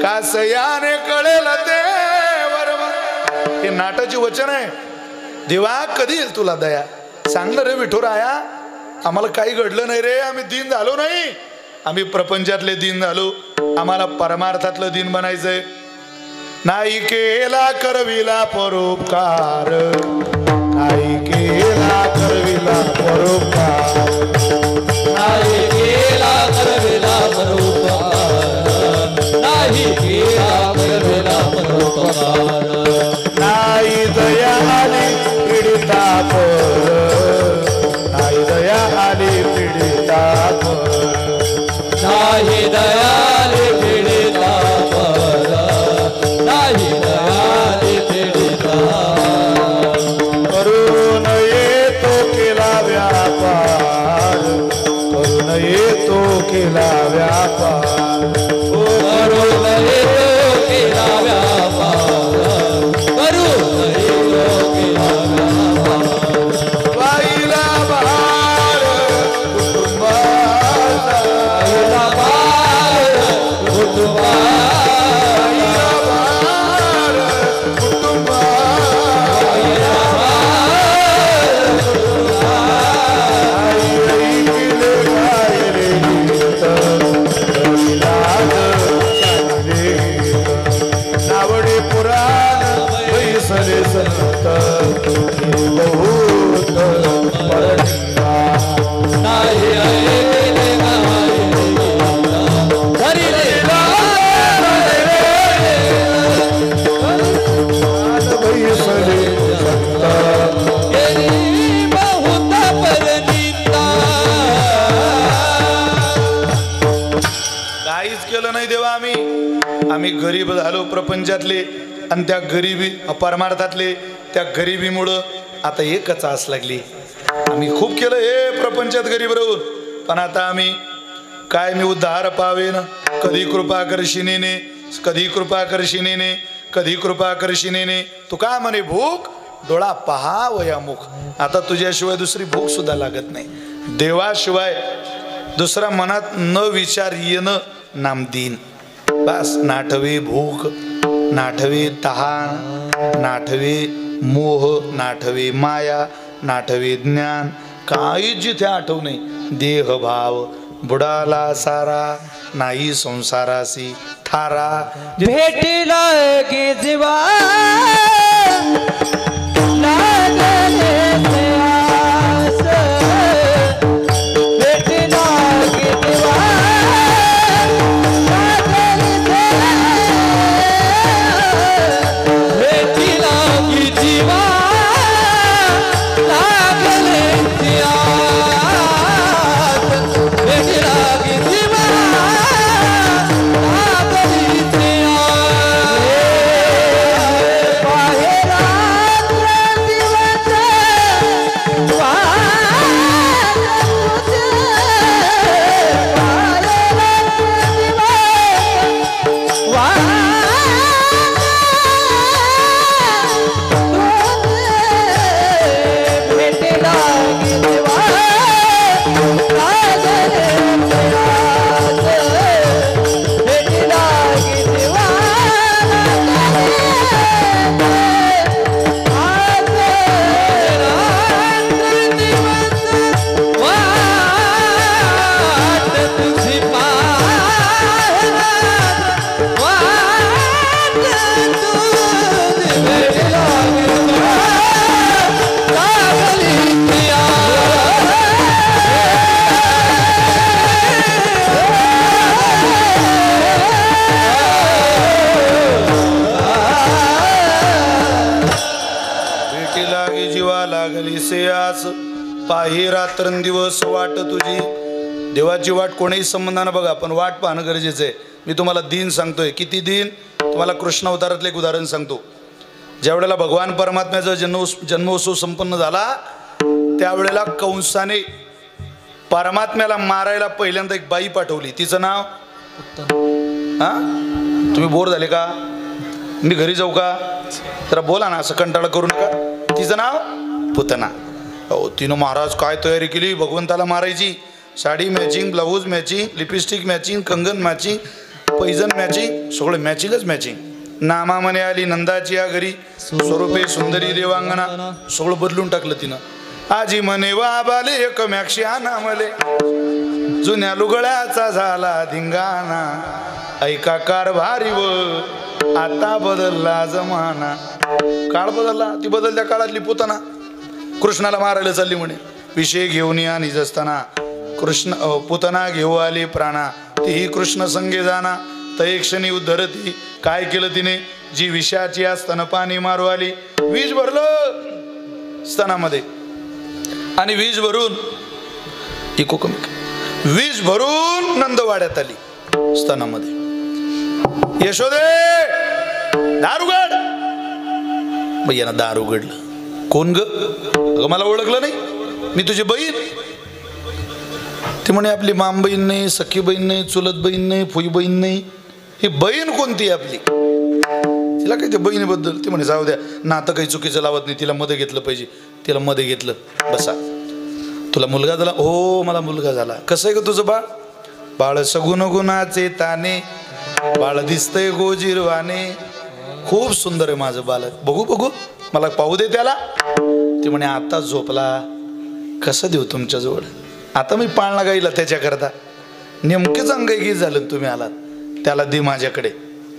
कासयाने कळेल ते वर्म. हे नाटाची वचन आहे. देवा कधी येईल तुला दया. सांगलं रे विठुराया आम्हाला काही घडलं नाही रे. आम्ही दीन झालो नाही. आम्ही प्रपंचातले दीन झालो. आम्हाला परमार्थातलं दीन बनायचंय. नाही केला करविला परोपकार नाही केला करविला परोपकार नाही केला करविला परोपकार नाही केला करविला परोपकार नाही दया आली पीडिता पर नाही दया आली पीडिता पर नाही दयाले पीडिता पर नाही दयाले पीडिता. करून येतो केला व्यापार करून येतो केला व्यापार करून येतो केला व्यापार करून येतो केला व्यापार. बाईला बहार कुटुंबाचा बाईला बहार कुटुंबाचा बाईला बहार कुटुंबाचा नावडे पुराण बैसले संत बहुत परनिंदा. नाही ऐकले धरिले बैसले संत गेली बहुत परनिंदा. काहीच केलं नाही देवा. आम्ही गरीब झालो प्रपंचातले आणि त्या गरिबी परमार्थातले त्या गरिबीमुळं आता एकच आस लागली. आम्ही खूप केलं हे प्रपंचात गरीब राहून पण आता आम्ही काय मी उद्धार पावेन कधी कृपा करशिनेने कधी कृपा करशिनेने कधी कृपा करशिनेने. तू का म्हणे भूक डोळा पहा वया मुख. आता तुझ्याशिवाय दुसरी भूक सुद्धा लागत नाही. देवाशिवाय दुसरा मनात न विचार येणं नामदीन. बस नाठवे भूक नाठवे तहान नाठवे मोह नाठवे माया नाठवे ज्ञान काही जिथे आठव नाही. देहभाव बुडाला सारा नाही संसारासी थारा. भेटीला की जीवा लागले ते आस भेटीला की जीवा लागले ते भेटीला की जीवा लागले ते आस भेटीला की जीवा लागले ते आस. बाहेरा पाही रात्रंदिवस वाट तुझी. देवाची वाट कोणीही संबंधानं बघा, पण वाट पाहणं गरजेचं आहे. मी तुम्हाला दिन सांगतोय. किती दिन? तुम्हाला कृष्ण अवतारातलं एक उदाहरण सांगतो. ज्या वेळेला भगवान परमात्म्याचा जन्मोत्सव संपन्न झाला, त्यावेळेला कंसाने परमात्म्याला मारायला पहिल्यांदा एक बाई पाठवली. तिचं नाव हा. तुम्ही बोर झाले का? मी घरी जाऊ का? तर बोला ना, असं कंटाळा करू नका. तिचं नाव पुतना. हो, तिनं महाराज काय तयारी केली भगवंताला मारायची. Sari matching, blouse matching, lipstick matching, कंगन मॅचिंग, पैजन मॅचिंग, सगळं मॅचिंगच मॅचिंग. नामा म्हणे आली नंदाची या घरी, स्वरूपे सुंदरी देवांगना. सगळं बदलून टाकलं तिनं. आजी म्हणे बाबाले एक मॅक्षी आणा मले, जुन्या लुगड्याचा झाला धिंगाणा. ऐका कारभारी व आता बदलला जमाना. काळ बदलला. ती बदलत्या काळातली पुतना कृष्णाला मारायला चालली म्हणे. विषय घेऊन या निज असताना कृष्ण पुतना घेऊ आली प्राणा. तीही कृष्ण संगे जाना तय क्षणी उद्धरती. काय केलं तिने? जी विषयाची असताना पाणी मारू आली. वीज भरलं स्तनामध्ये आणि वीज भरून इको कमी वीज भरून नंदवाड्यात आली स्तनामध्ये. यशोदे दार उघड. भैयानं दार उघडलं. कोण ग? अगं मला ओळखलं नाही, मी तुझी बहीण. ती म्हणे आपली माम बहीण नाही, सखी बहीण नाही, चुलत बहीण नाही, फुई बहीण नाही. ही बहीण कोणती आपली? तिला काही ते बहिणीबद्दल. ती म्हणे जाऊ द्या, नातं काही चुकीचं लावत नाही, तिला मध्ये घेतलं पाहिजे. तिला मध्ये घेतलं. बसा. तुला मुलगा झाला? हो मला मुलगा झाला. कसं आहे ग तुझं बाळ? बाळ सगुण गुणाचे ताने, बाळ दिसतंय गोजिरवाने. खूप सुंदर आहे माझं बालक. बघू बघू, मला पाहू दे त्याला. ती म्हणे आता झोपला. कसं देऊ तुमच्याजवळ? आता मी पाळणा गाईला त्याच्याकरता. नेमकेच अंगही झालं तुम्ही आलात. त्याला दे माझ्याकडे.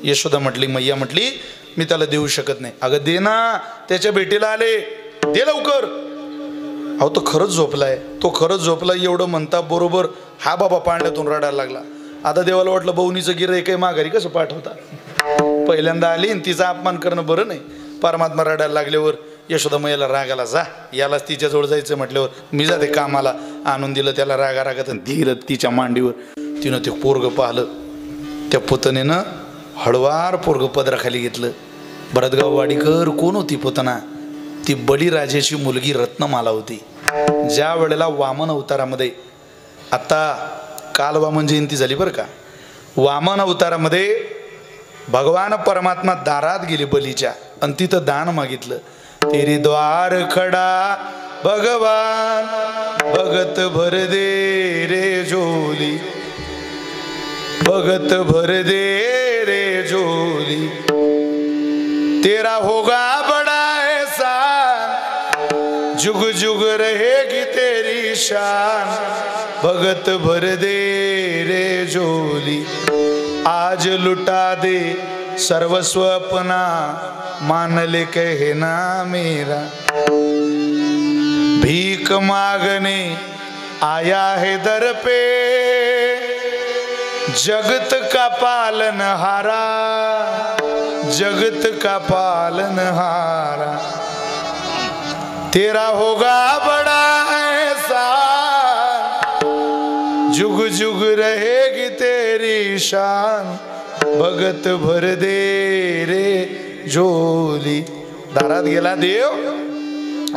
यशोदा म्हटली, मैया म्हटली मी त्याला देऊ शकत नाही. अगं दे ना, त्याच्या भेटीला आले, दे लवकर. अहो तो खरंच झोपलाय, तो खरंच झोपलाय एवढं म्हणता बरोबर हा बाबा पाळण्यातून रडायला लागला. आता देवाला वाटलं बवणीचं गिऱ्हाईक काही माघारी कसं पाठवता. पहिल्यांदा आली आणि तिचा अपमान करणं बरं नाही. परमात्मा रडायला लागल्यावर यशोदा मैयाला राग आला. जा, यालाच तिच्याजवळ जायचं म्हटल्यावर मी जाते कामाला. आणून दिलं त्याला रागा रागात आणि दिलं तिच्या मांडीवर. तिनं ते पोरगं पाहिलं. त्या पुतनेनं हळवार पोरगं पदराखाली घेतलं. भरतगाव वाडीकर कोण होती पुतना? ती बळीराजाची मुलगी रत्नमाला होती. ज्या वेळेला वामन अवतारामध्ये, आता काल वामन जयंती झाली बरं का, वामन अवतारामध्ये भगवान परमात्मा दारात गेले बलीच्या आणि तिथं दान मागितलं. तेरी द्वार खडा भगवान भगत भर दे रे झोली, भगत भर दे रे झोली. तेरा होगा बड़ा एहसान, जुग जुग रहेगी तेरी शान. भगत भर दे रे झोली, आज लुटा दे सर्वस्व अपना, मान ले कहना मेरा. भीख मांगने आया है दर पे, जगत का पालनहारा, जगत का पालनहारा. तेरा होगा बड़ा एहसान, जुग जुग रहेगी तेरी शान. भगत भर दे रे झोली. दारात गेला देव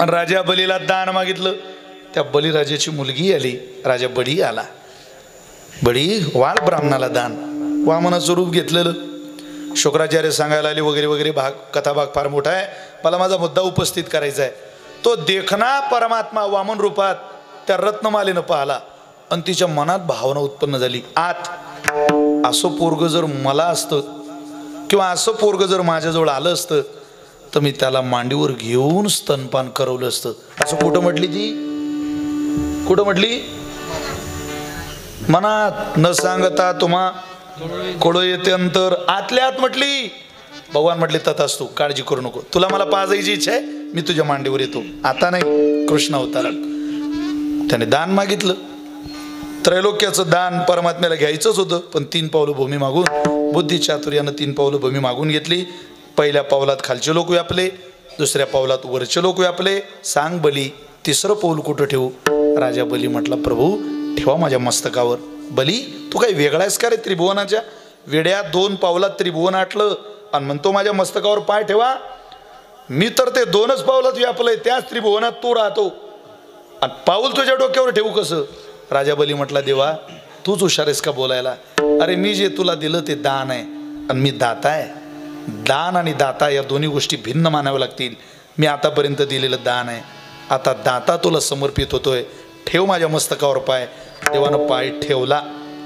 आणि राजा बलीला दान मागितलं. त्या बलीराजाची मुलगी आली. राजा बडी आला. बडी वाळ ब्राह्मणाला दान. वामनाचं रूप घेतलेलं. शुक्राचार्य सांगायला आले वगैरे वगैरे. भाग कथा भाग फार मोठा आहे. मला माझा मुद्दा उपस्थित करायचा आहे. तो देखना परमात्मा वामन रूपात त्या रत्नमालेनं पाहला आणि तिच्या मनात भावना उत्पन्न झाली. आत असं पोरग जर मला असतं किंवा असं पोरग जर माझ्याजवळ आलं असतं तर मी त्याला मांडीवर घेऊन स्तनपान करवलं असतं. असं कुठं म्हटली ती? कुठं म्हटली? मनात न सांगता तुम्हा कोळो येते अंतर. आतल्या आत म्हटली. भगवान म्हटले तथास्तु, काळजी करू नको. तुला मला पाजायची इच्छा आहे, मी तुझ्या मांडीवर येतो. आता नाही. कृष्ण अवतारात त्याने दान मागितलं. त्रैलोक्याचं दान परमात्म्याला घ्यायचंच होतं, पण 3 पावलं भूमी मागून बुद्धी चातुर्यानं 3 पावलं भूमी मागून घेतली. पहिल्या पावलात खालचे लोक व्यापले, दुसऱ्या पावलात वरचे लोक व्यापले. सांग बली तिसरं पाऊल कुठं ठेवू? राजा बली म्हटला, प्रभू ठेवा माझ्या मस्तकावर. बली तू काही वेगळा आहेस का रे त्रिभुवनाच्या? वेड्या 2 पावलात त्रिभुवन आटलं आणि म्हणतो माझ्या मस्तकावर पाय ठेवा. मी तर ते 2च पावलात व्यापलंय, त्याच त्रिभुवनात तू राहतो आणि पाऊल तुझ्या डोक्यावर ठेवू कसं? राजा बली म्हटला, देवा तूच हुशार आहेस का बोलायला? अरे मी जे तुला दिलं ते दान आहे आणि मी दाता आहे. दान आणि दाता या दोन्ही गोष्टी भिन्न मानाव्या लागतील. मी आतापर्यंत दिलेलं दान आहे, आता दाता तुला समर्पित होतोय. ठेव माझ्या मस्तकावर पाय. देवानं पाय ठेवला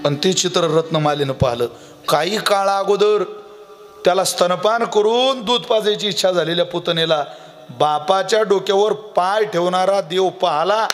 आणि ते चित्र रत्नमालेनं पाहिलं. काही काळा अगोदर त्याला स्तनपान करून दूध पाजायची इच्छा झालेल्या पुतणेला बापाच्या डोक्यावर पाय ठेवणारा देव पाहला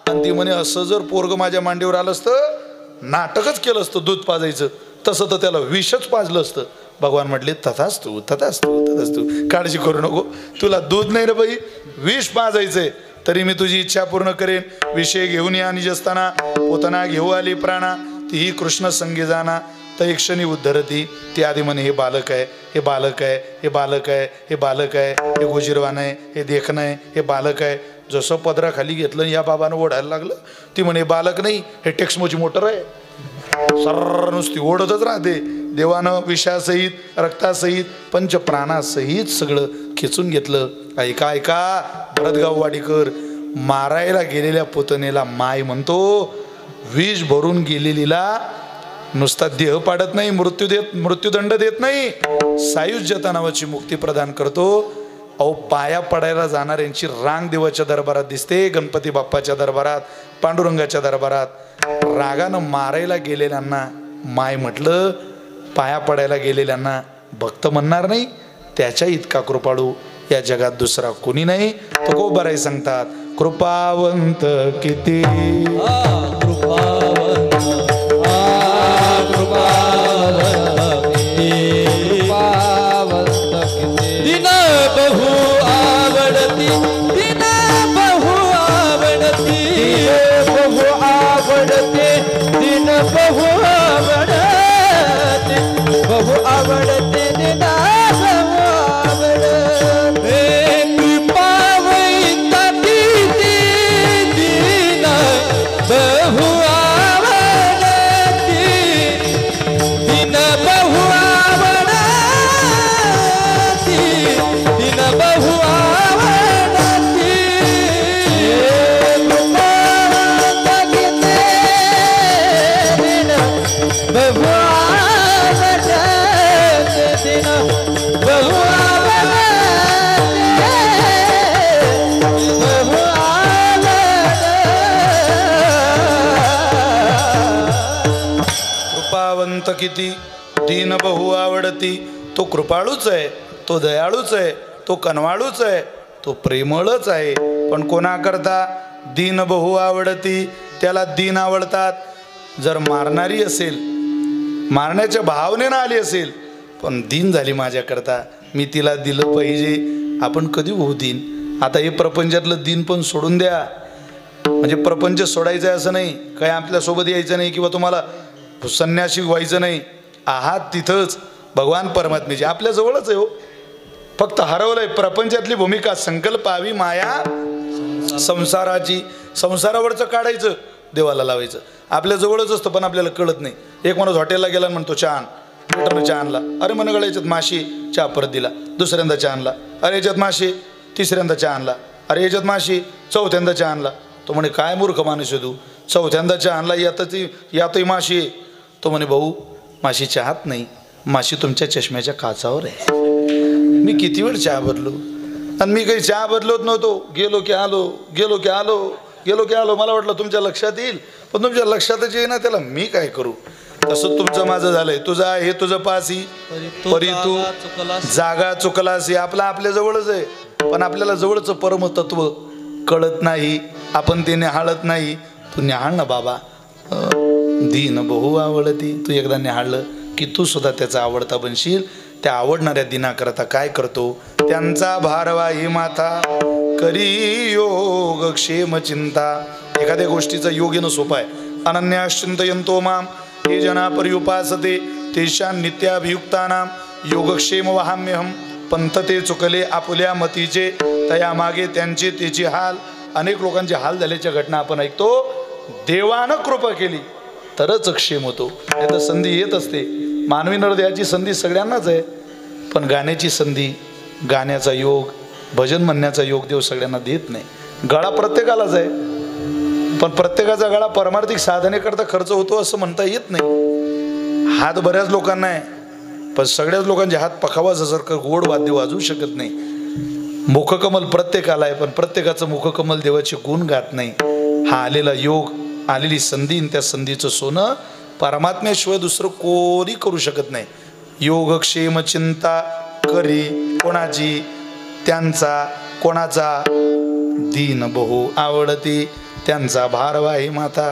आणि ती म्हणे, असं जर पोरग माझ्या मांडीवर आलं असतं नाटकच केलं असतं दूध पाजायचं, तसं तर त्याला विषच पाजलं असतं. भगवान म्हटले, तथाच तू तथाच तू तथाच तू, काळजी करू नको. तुला दूध नाही रे बाई, विष पाजायचंय, तरी मी तुझी इच्छा पूर्ण करेन. विषय घेऊन या निजस्ताना, पोतना घेऊ आली प्राणा, तीही कृष्ण संगी जाना, तर एक क्षणी उद्धरती. ती आधी म्हणे, हे बालक आहे, हे बालक आहे, हे बालक आहे, हे बालक आहे, हे गोजीरवान आहे, हे देखणं आहे, हे बालक आहे. जसं पदराखाली घेतलं या बाबानं ओढायला लागलं. ती म्हणे, बालक नाही, हे टेक्समोची मोटर आहे. सर्र नुसती ओढतच राहते. देवानं विषयासहित रक्तासहित पंचप्राणासहित सगळं खिचून घेतलं. ऐका ऐका भरतगाव वाडीकर, मारायला गेलेल्या पुतणेला माय म्हणतो. विष भरून गेलेलीला नुसता देह पाडत नाही, मृत्यूदंड देत नाही, सायुज्यता नावाची मुक्ती प्रदान करतो. अहो पाया पडायला जाणाऱ्यांची रांग देवाच्या दरबारात दिसते, गणपती बाप्पाच्या दरबारात, पांडुरंगाच्या दरबारात. रागानं मारायला गेलेल्यांना माय म्हटलं, पाया पडायला गेलेल्यांना भक्त म्हणणार नाही. त्याच्या इतका कृपाळू या जगात दुसरा कोणी नाही. तुकोबाराय सांगतात, कृपावंत किती, किती दीन बहु आवडती. तो कृपाळूच आहे, तो दयाळूच आहे, तो कनवाळूच आहे, तो प्रेमळच आहे. पण कोणाकरता? दीन बहु आवडती, त्याला दीन आवडतात. जर मारणारी असेल, मारण्याच्या भावनेनं आली असेल, पण दीन झाली माझ्याकरता, मी तिला दिलं पाहिजे. आपण कधी होऊ दीन? आता हे प्रपंचातलं दीन पण सोडून द्या. म्हणजे प्रपंच सोडायचं आहे असं नाही, काय आपल्यासोबत यायचं नाही किंवा तुम्हाला संन्यासी व्हायचं नाही. आहात तिथंच भगवान परमात्म्याची आपल्या जवळच आहे हो. फक्त हरवलंय प्रपंचातली भूमिका. संकल्पावी माया संसाराची, संसारावरचं काढायचं, देवाला लावायचं. आपल्या जवळच असतं पण आपल्याला कळत नाही. एक माणूस हॉटेलला गेला म्हणतो चहा आण, वेटरनं चहा आणला, अरे म्हणे गळा याच्यात माशी, चहा परत दिला. दुसऱ्यांदा चहा आणला, अरे याच्यात माशी. तिसऱ्यांदा चहा आणला, अरे याच्यात माशी. चौथ्यांदा चहा आणला. तो म्हणे काय मूर्ख माणूस आहे तू, चौथ्यांदा चहा आणला, यातही माशी. तो म्हणे भाऊ माशी चहात नाही, माशी तुमच्या चष्म्याच्या काचावर आहे. मी किती वेळ चहा बदलो आणि मी काही चहा बदलत नव्हतो. गेलो की आलो, गेलो की आलो, गेलो की आलो. मला वाटलं तुमच्या लक्षात येईल, पण तुमच्या लक्षातच येईना. त्याला मी काय करू? तसं तुमचं माझं झालंय. तुझा हे तुझं पासी, परी तू जागा चुकलासी. आपला आपल्या जवळच आहे, पण आपल्याला जवळचं परमतत्व कळत नाही, आपण ते निहाळत नाही. तू निहाळ ना बाबा. दीन बहु आवडती. तू एकदा निहाळलं की तू सुद्धा त्याचा आवडता बनशील. त्या आवडणाऱ्या दिनाकरता काय करतो? त्यांचा भारवाही माथा करी योग क्षेम चिंता. एखाद्या गोष्टीचा योग येणं सोपं आहे. अनन्याश्चिंतयन्तो माम हे जना पर्युपासते तेषां नित्याभियुक्तानां योगक्षेम वहाम्यहम. पंथ ते चुकले आपुल्या मतीचे, तया मागे त्यांची तेची हाल. अनेक लोकांचे हाल झाल्याच्या घटना आपण ऐकतो. देवानं कृपा केली तरच क्षेम होतो. नाही तर संधी येत असते. मानवी नरदेहाची संधी सगळ्यांनाच आहे, पण गाण्याची संधी, गाण्याचा योग, भजन म्हणण्याचा योग देव सगळ्यांना देत नाही. गळा प्रत्येकालाच आहे, पण प्रत्येकाचा गळा परमार्थिक साधनेकरता खर्च होतो असं म्हणता येत नाही. हात बऱ्याच लोकांना आहे, पण सगळ्याच लोकांचे हात पखावाजासारखं गोड वाद्य वाजवू शकत नाही. मुखकमल प्रत्येकाला आहे, पण प्रत्येकाचं मुखकमल देवाचे गुण गात नाही. हा आलेला योग, आलेली संधी, त्या संधीचं सोनं परमात्म्याशिवाय दुसरं कोणी करू शकत नाही. योगक्षेम चिंता करी कोणाची, त्यांचा कोणाचा दीन बहु आवडती, त्यांचा भारवाही माता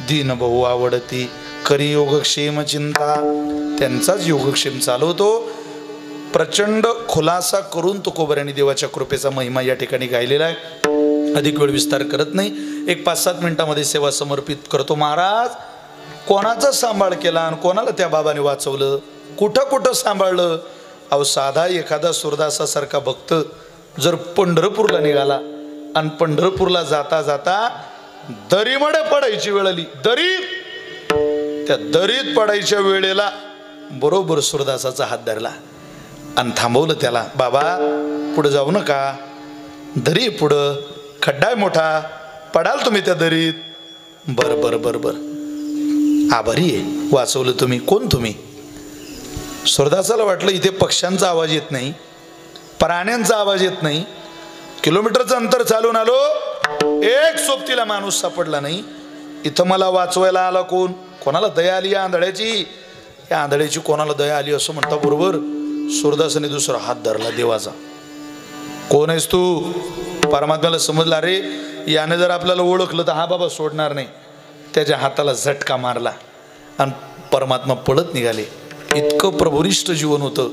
दीन बहु आवडती. करी योगक्षेम चिंता, त्यांचाच योगक्षेम चालवतो. प्रचंड खुलासा करून तुकोबऱ्यांनी देवाच्या कृपेचा महिमा या ठिकाणी गायलेला आहे. अधिक वेळ विस्तार करत नाही, एक 5-7 मिनिटामध्ये सेवा समर्पित करतो. महाराज कोणाचा सांभाळ केला आणि कोणाला त्या बाबाने वाचवलं, कुठं कुठं सांभाळलं. अहो साधा एखादा सुरदासासारखा भक्त जर पंढरपूरला निघाला आणि पंढरपूरला जाता जाता दरीमध्ये पडायची वेळ आली, त्या दरीत पडायच्या वेळेला बरोबर सुरदासाचा हात धरला आणि थांबवलं त्याला. बाबा पुढं जाऊ नका, दरी पुढं खड्डा आहे मोठा, पडाल तुम्ही त्या दरीत. बर बर बर बर, आभारी आहे, वाचवलं तुम्ही. कोण तुम्ही? सुरदासाला वाटलं इथे पक्ष्यांचा आवाज येत नाही, प्राण्यांचा आवाज येत नाही, किलोमीटरचं अंतर चालून आलो, एक सोबतीला माणूस सापडला नाही. इथं मला वाचवायला आला कोण? कोणाला दया आली या आंधळ्याची? या आंधळ्याची कोणाला दया आली असं म्हणता बरोबर सुरदासाने दुसरा हात धरला देवाचा. कोण आहेस तू? परमात्म्याला समजला, रे याने जर आपल्याला ओळखलं तर हा बाबा सोडणार नाही. त्याच्या हाताला झटका मारला आणि परमात्मा पळत निघाले. इतकं प्रभुनिष्ठ जीवन होतं.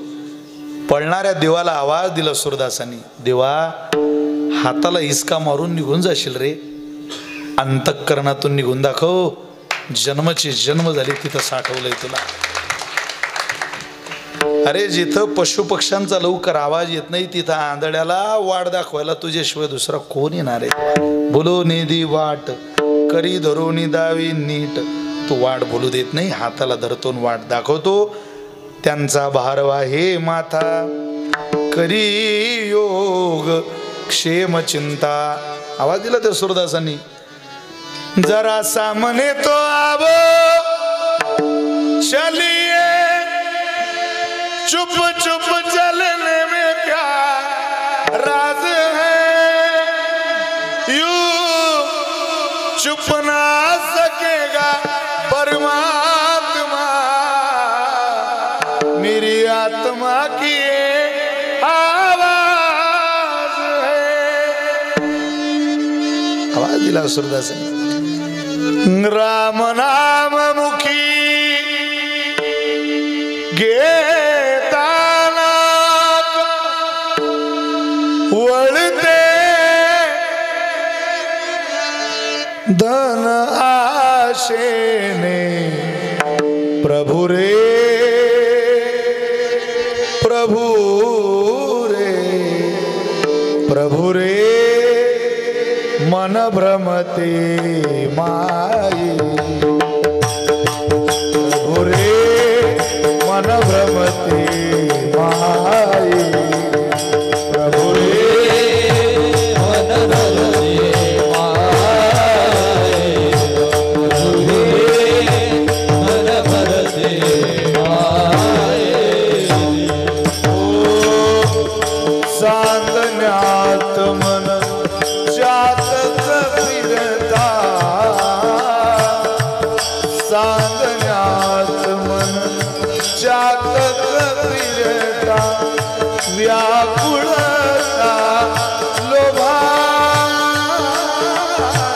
पळणाऱ्या देवाला आवाज दिला सुरदासांनी, देवा हाताला हिसका मारून निघून जाशील रे, अंतःकरणातून निघून दाखव. जन्मचे जन्म झाले तिथं साठवलंय तुला. अरे जिथं पशुपक्ष्यांचा लवकर आवाज येत नाही तिथं आंधळ्याला वाट दाखवायला तुझ्याशिवाय दुसरा कोण येणार आहे? बोलो निधी वाट करी धरोनी दावी नीट, तू वाट बोलू देत नाही, हाताला धरतून वाट दाखवतो. त्यांचा भारवा हे माथा करी योग क्षेम चिंता. आवाज दिला त्या सुरदासांनी. जरा सामने तो आवो चलिए, चुप चुप चलने में क्या राज है, यूं चुप ना सकेगा परमात्मा, मेरी आत्मा की आवाज है. आवाज दिला सुरदासांनी. राम नाम मुखी घेताना वळते धन आशेने, प्रभु रे प्रभु रे प्रभु रे मन भ्रमते माई, प्रभु रे मन भ्रमते माई, प्रभु रे मन भ्रमते माई, प्रभु रे मन भ्रमते माई. ओ सांगण्यात मन सांगण्यात मन चातक फिरता, व्याकुळता लोभा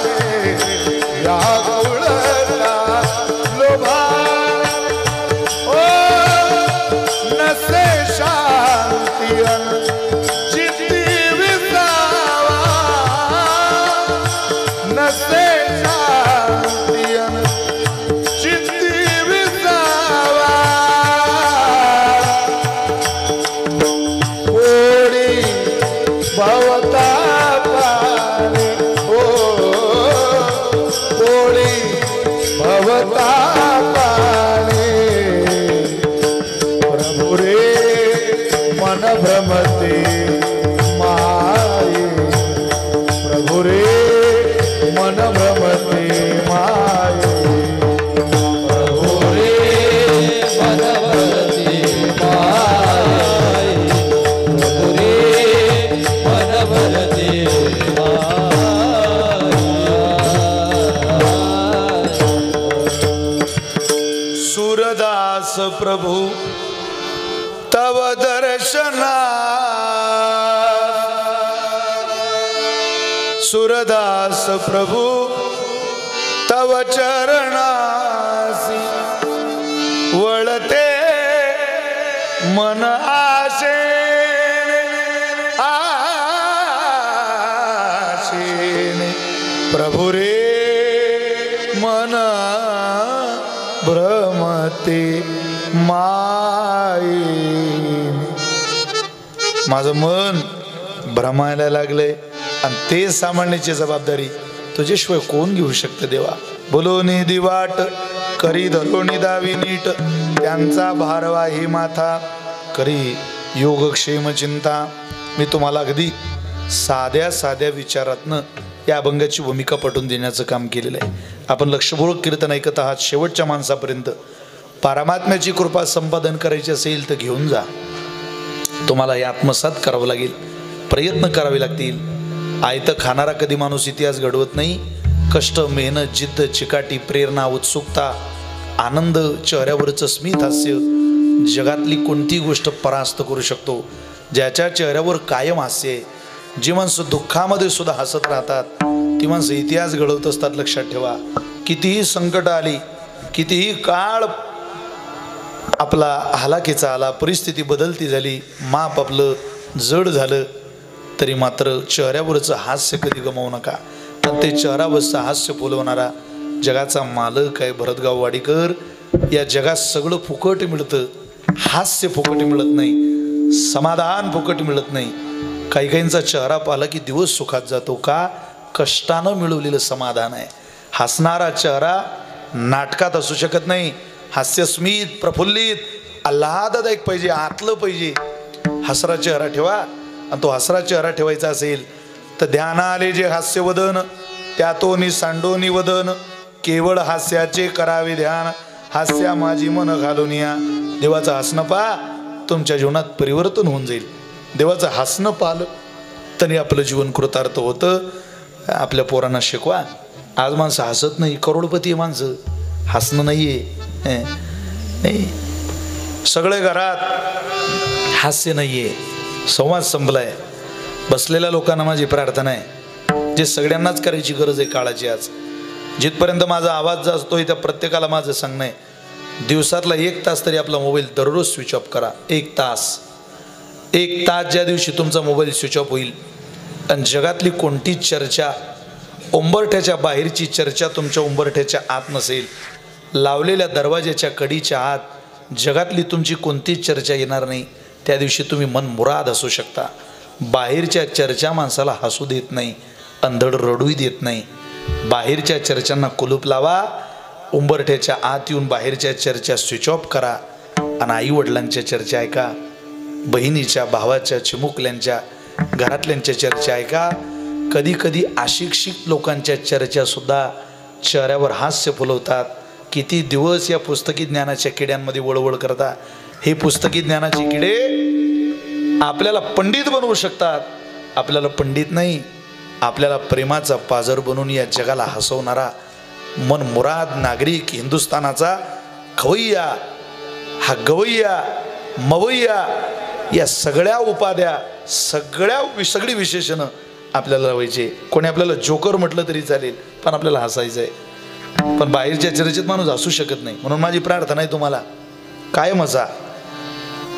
रे, व्याकुळता लोभा. ओ नसे शांती चित्ती विसावा, नसे ओडी भ्रमते माये प्रभु रे मन भ्रमते माये प्रभु रे मन भ्रमते माये प्रभु रे मन भ्रमते माये सूरदास प्रभु तव दर्शना सूरदास प्रभु तव चरणासी वळते मन आशेने प्रभु रे मन भ्रमते मायेने माझं मन भ्रमायला लागलंय आणि ते सामान्याची जबाबदारी तुझ्याशिवाय कोण घेऊ शकतं देवा बोलोनी दिवाट करी धरोनी दावी नीट त्यांचा भारवाही माथा करी योगक्षेम चिंता मी तुम्हाला अगदी साध्या साध्या विचारातनं या अभंगाची भूमिका पटवून देण्याचं काम केलेलं आहे आपण लक्षपूर्वक कीर्तन ऐकत आहात शेवटच्या माणसापर्यंत परमात्म्याची कृपा संपादन करायची असेल तर घेऊन जा तुम्हाला हे आत्मसात करावं लागेल प्रयत्न करावे लागतील आयतं खाणारा कधी माणूस इतिहास घडवत नाही कष्ट मेहनत जिद्द चिकाटी प्रेरणा उत्सुकता आनंद चेहऱ्यावरचं स्मित हास्य जगातली कोणती गोष्ट परास्त करू शकतो ज्याच्या चेहऱ्यावर कायम हास्य आहे जी माणसं दुःखामध्ये सुद्धा हसत राहतात ती माणसं इतिहास घडवत असतात लक्षात ठेवा कितीही संकट आली कितीही काळ आपला हलाखीचा आला परिस्थिती बदलती झाली माप आपलं जड झालं तरी मात्र चेहऱ्यावरचं हास्य कधी गमावू नका आणि ते चेहऱ्यावरचं हास्य फुलवणारा जगाचा मालक आहे भरतगाव वाडीकर या जगात सगळं फुकट मिळतं हास्य फुकट मिळत नाही समाधान फुकट मिळत नाही काही काहींचा चेहरा पाहिला की दिवस सुखात जातो का कष्टानं मिळवलेलं समाधान आहे हसणारा चेहरा नाटकात असू शकत नाही हास्यस्मित प्रफुल्लित आल्हाददायक पाहिजे आतलं पाहिजे हसरा चेहरा ठेवा आणि तो हसरा चेहरा ठेवायचा असेल तर ध्याना आले जे हास्यवदन त्यातोनी सांडोनी वदन केवळ हास्याचे करावे ध्यान हास्या माझी मन घालून या देवाचं हसणं पहा तुमच्या जीवनात परिवर्तन होऊन जाईल देवाचं हसणं पाहिलं तरी आपलं जीवन कृतार्थ होतं आपल्या पोरांना शिकवा आज माणसं हसत नाही करोडपती आहे माणसं हसणं नाही आहे नाही सगळे घरात हास्य नाही आहे संवाद संपलाय बसलेल्या लोकांना माझी प्रार्थना आहे जे सगळ्यांनाच करायची गरज आहे काळाची आज जिथपर्यंत माझा आवाज जातोय त्या प्रत्येकाला माझं सांगणं आहे दिवसातला 1 तास तरी आपला मोबाईल दररोज स्विच ऑफ करा 1 तास ज्या दिवशी तुमचा मोबाईल स्विच ऑफ होईल आणि जगातली कोणती चर्चा उंबरठ्याच्या बाहेरची चर्चा तुमच्या उंबरठ्याच्या आत नसेल लावलेल्या दरवाज्याच्या कडीच्या आत जगातली तुमची कोणतीच चर्चा येणार नाही त्या दिवशी तुम्ही मन मुराद हसू शकता बाहेरच्या चर्चा माणसाला हसू देत नाही अंधड रडूही देत नाही बाहेरच्या चर्चांना कुलूप लावा उंबरठ्याच्या आत येऊन बाहेरच्या चर्चा स्विच ऑफ करा आणि आईवडिलांच्या चर्चा ऐका बहिणीच्या भावाच्या चिमुकल्यांच्या घरातल्यांच्या चर्चा ऐका कधी कधी अशिक्षित लोकांच्या चर्चासुद्धा चेहऱ्यावर हास्य फुलवतात किती दिवस या पुस्तकी ज्ञानाच्या किड्यांमध्ये वळवळ करता हे पुस्तकी ज्ञानाचे किडे आपल्याला पंडित बनवू शकतात आपल्याला पंडित नाही आपल्याला प्रेमाचा पाझर बनवून या जगाला हसवणारा मन मुराद नागरिक हिंदुस्थानाचा खवय्या हा गवय्या मवय्या या सगळ्या उपाध्या सगळी विशेषणं आपल्याला लावायचे कोणी आपल्याला जोकर म्हटलं तरी चालेल पण आपल्याला हसायचं आहे पण बाहेरच्या चर्चेत माणूस हसू शकत नाही म्हणून माझी प्रार्थना आहे तुम्हाला कायम हसा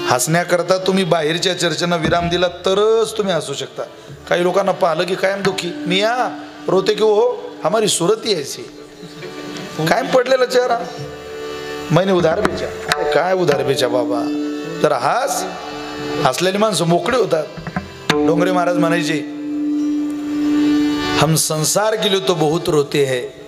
हसण्याकरता तुम्ही बाहेरच्या चर्चेना विराम दिला तरच तुम्ही हसू शकता काही लोकांना पाहिलं की कायम दुखी मी या रोते की हो हमारी सूरत ही ऐसी कायम पडलेला चेहरा मैंने उधार बेचा काय उधार बेचा बाबा जरा हसलेली माणसं मोकळे होतात डोंगरे महाराज म्हणायचे हम संसार के लिए तो बहुत रोते हैं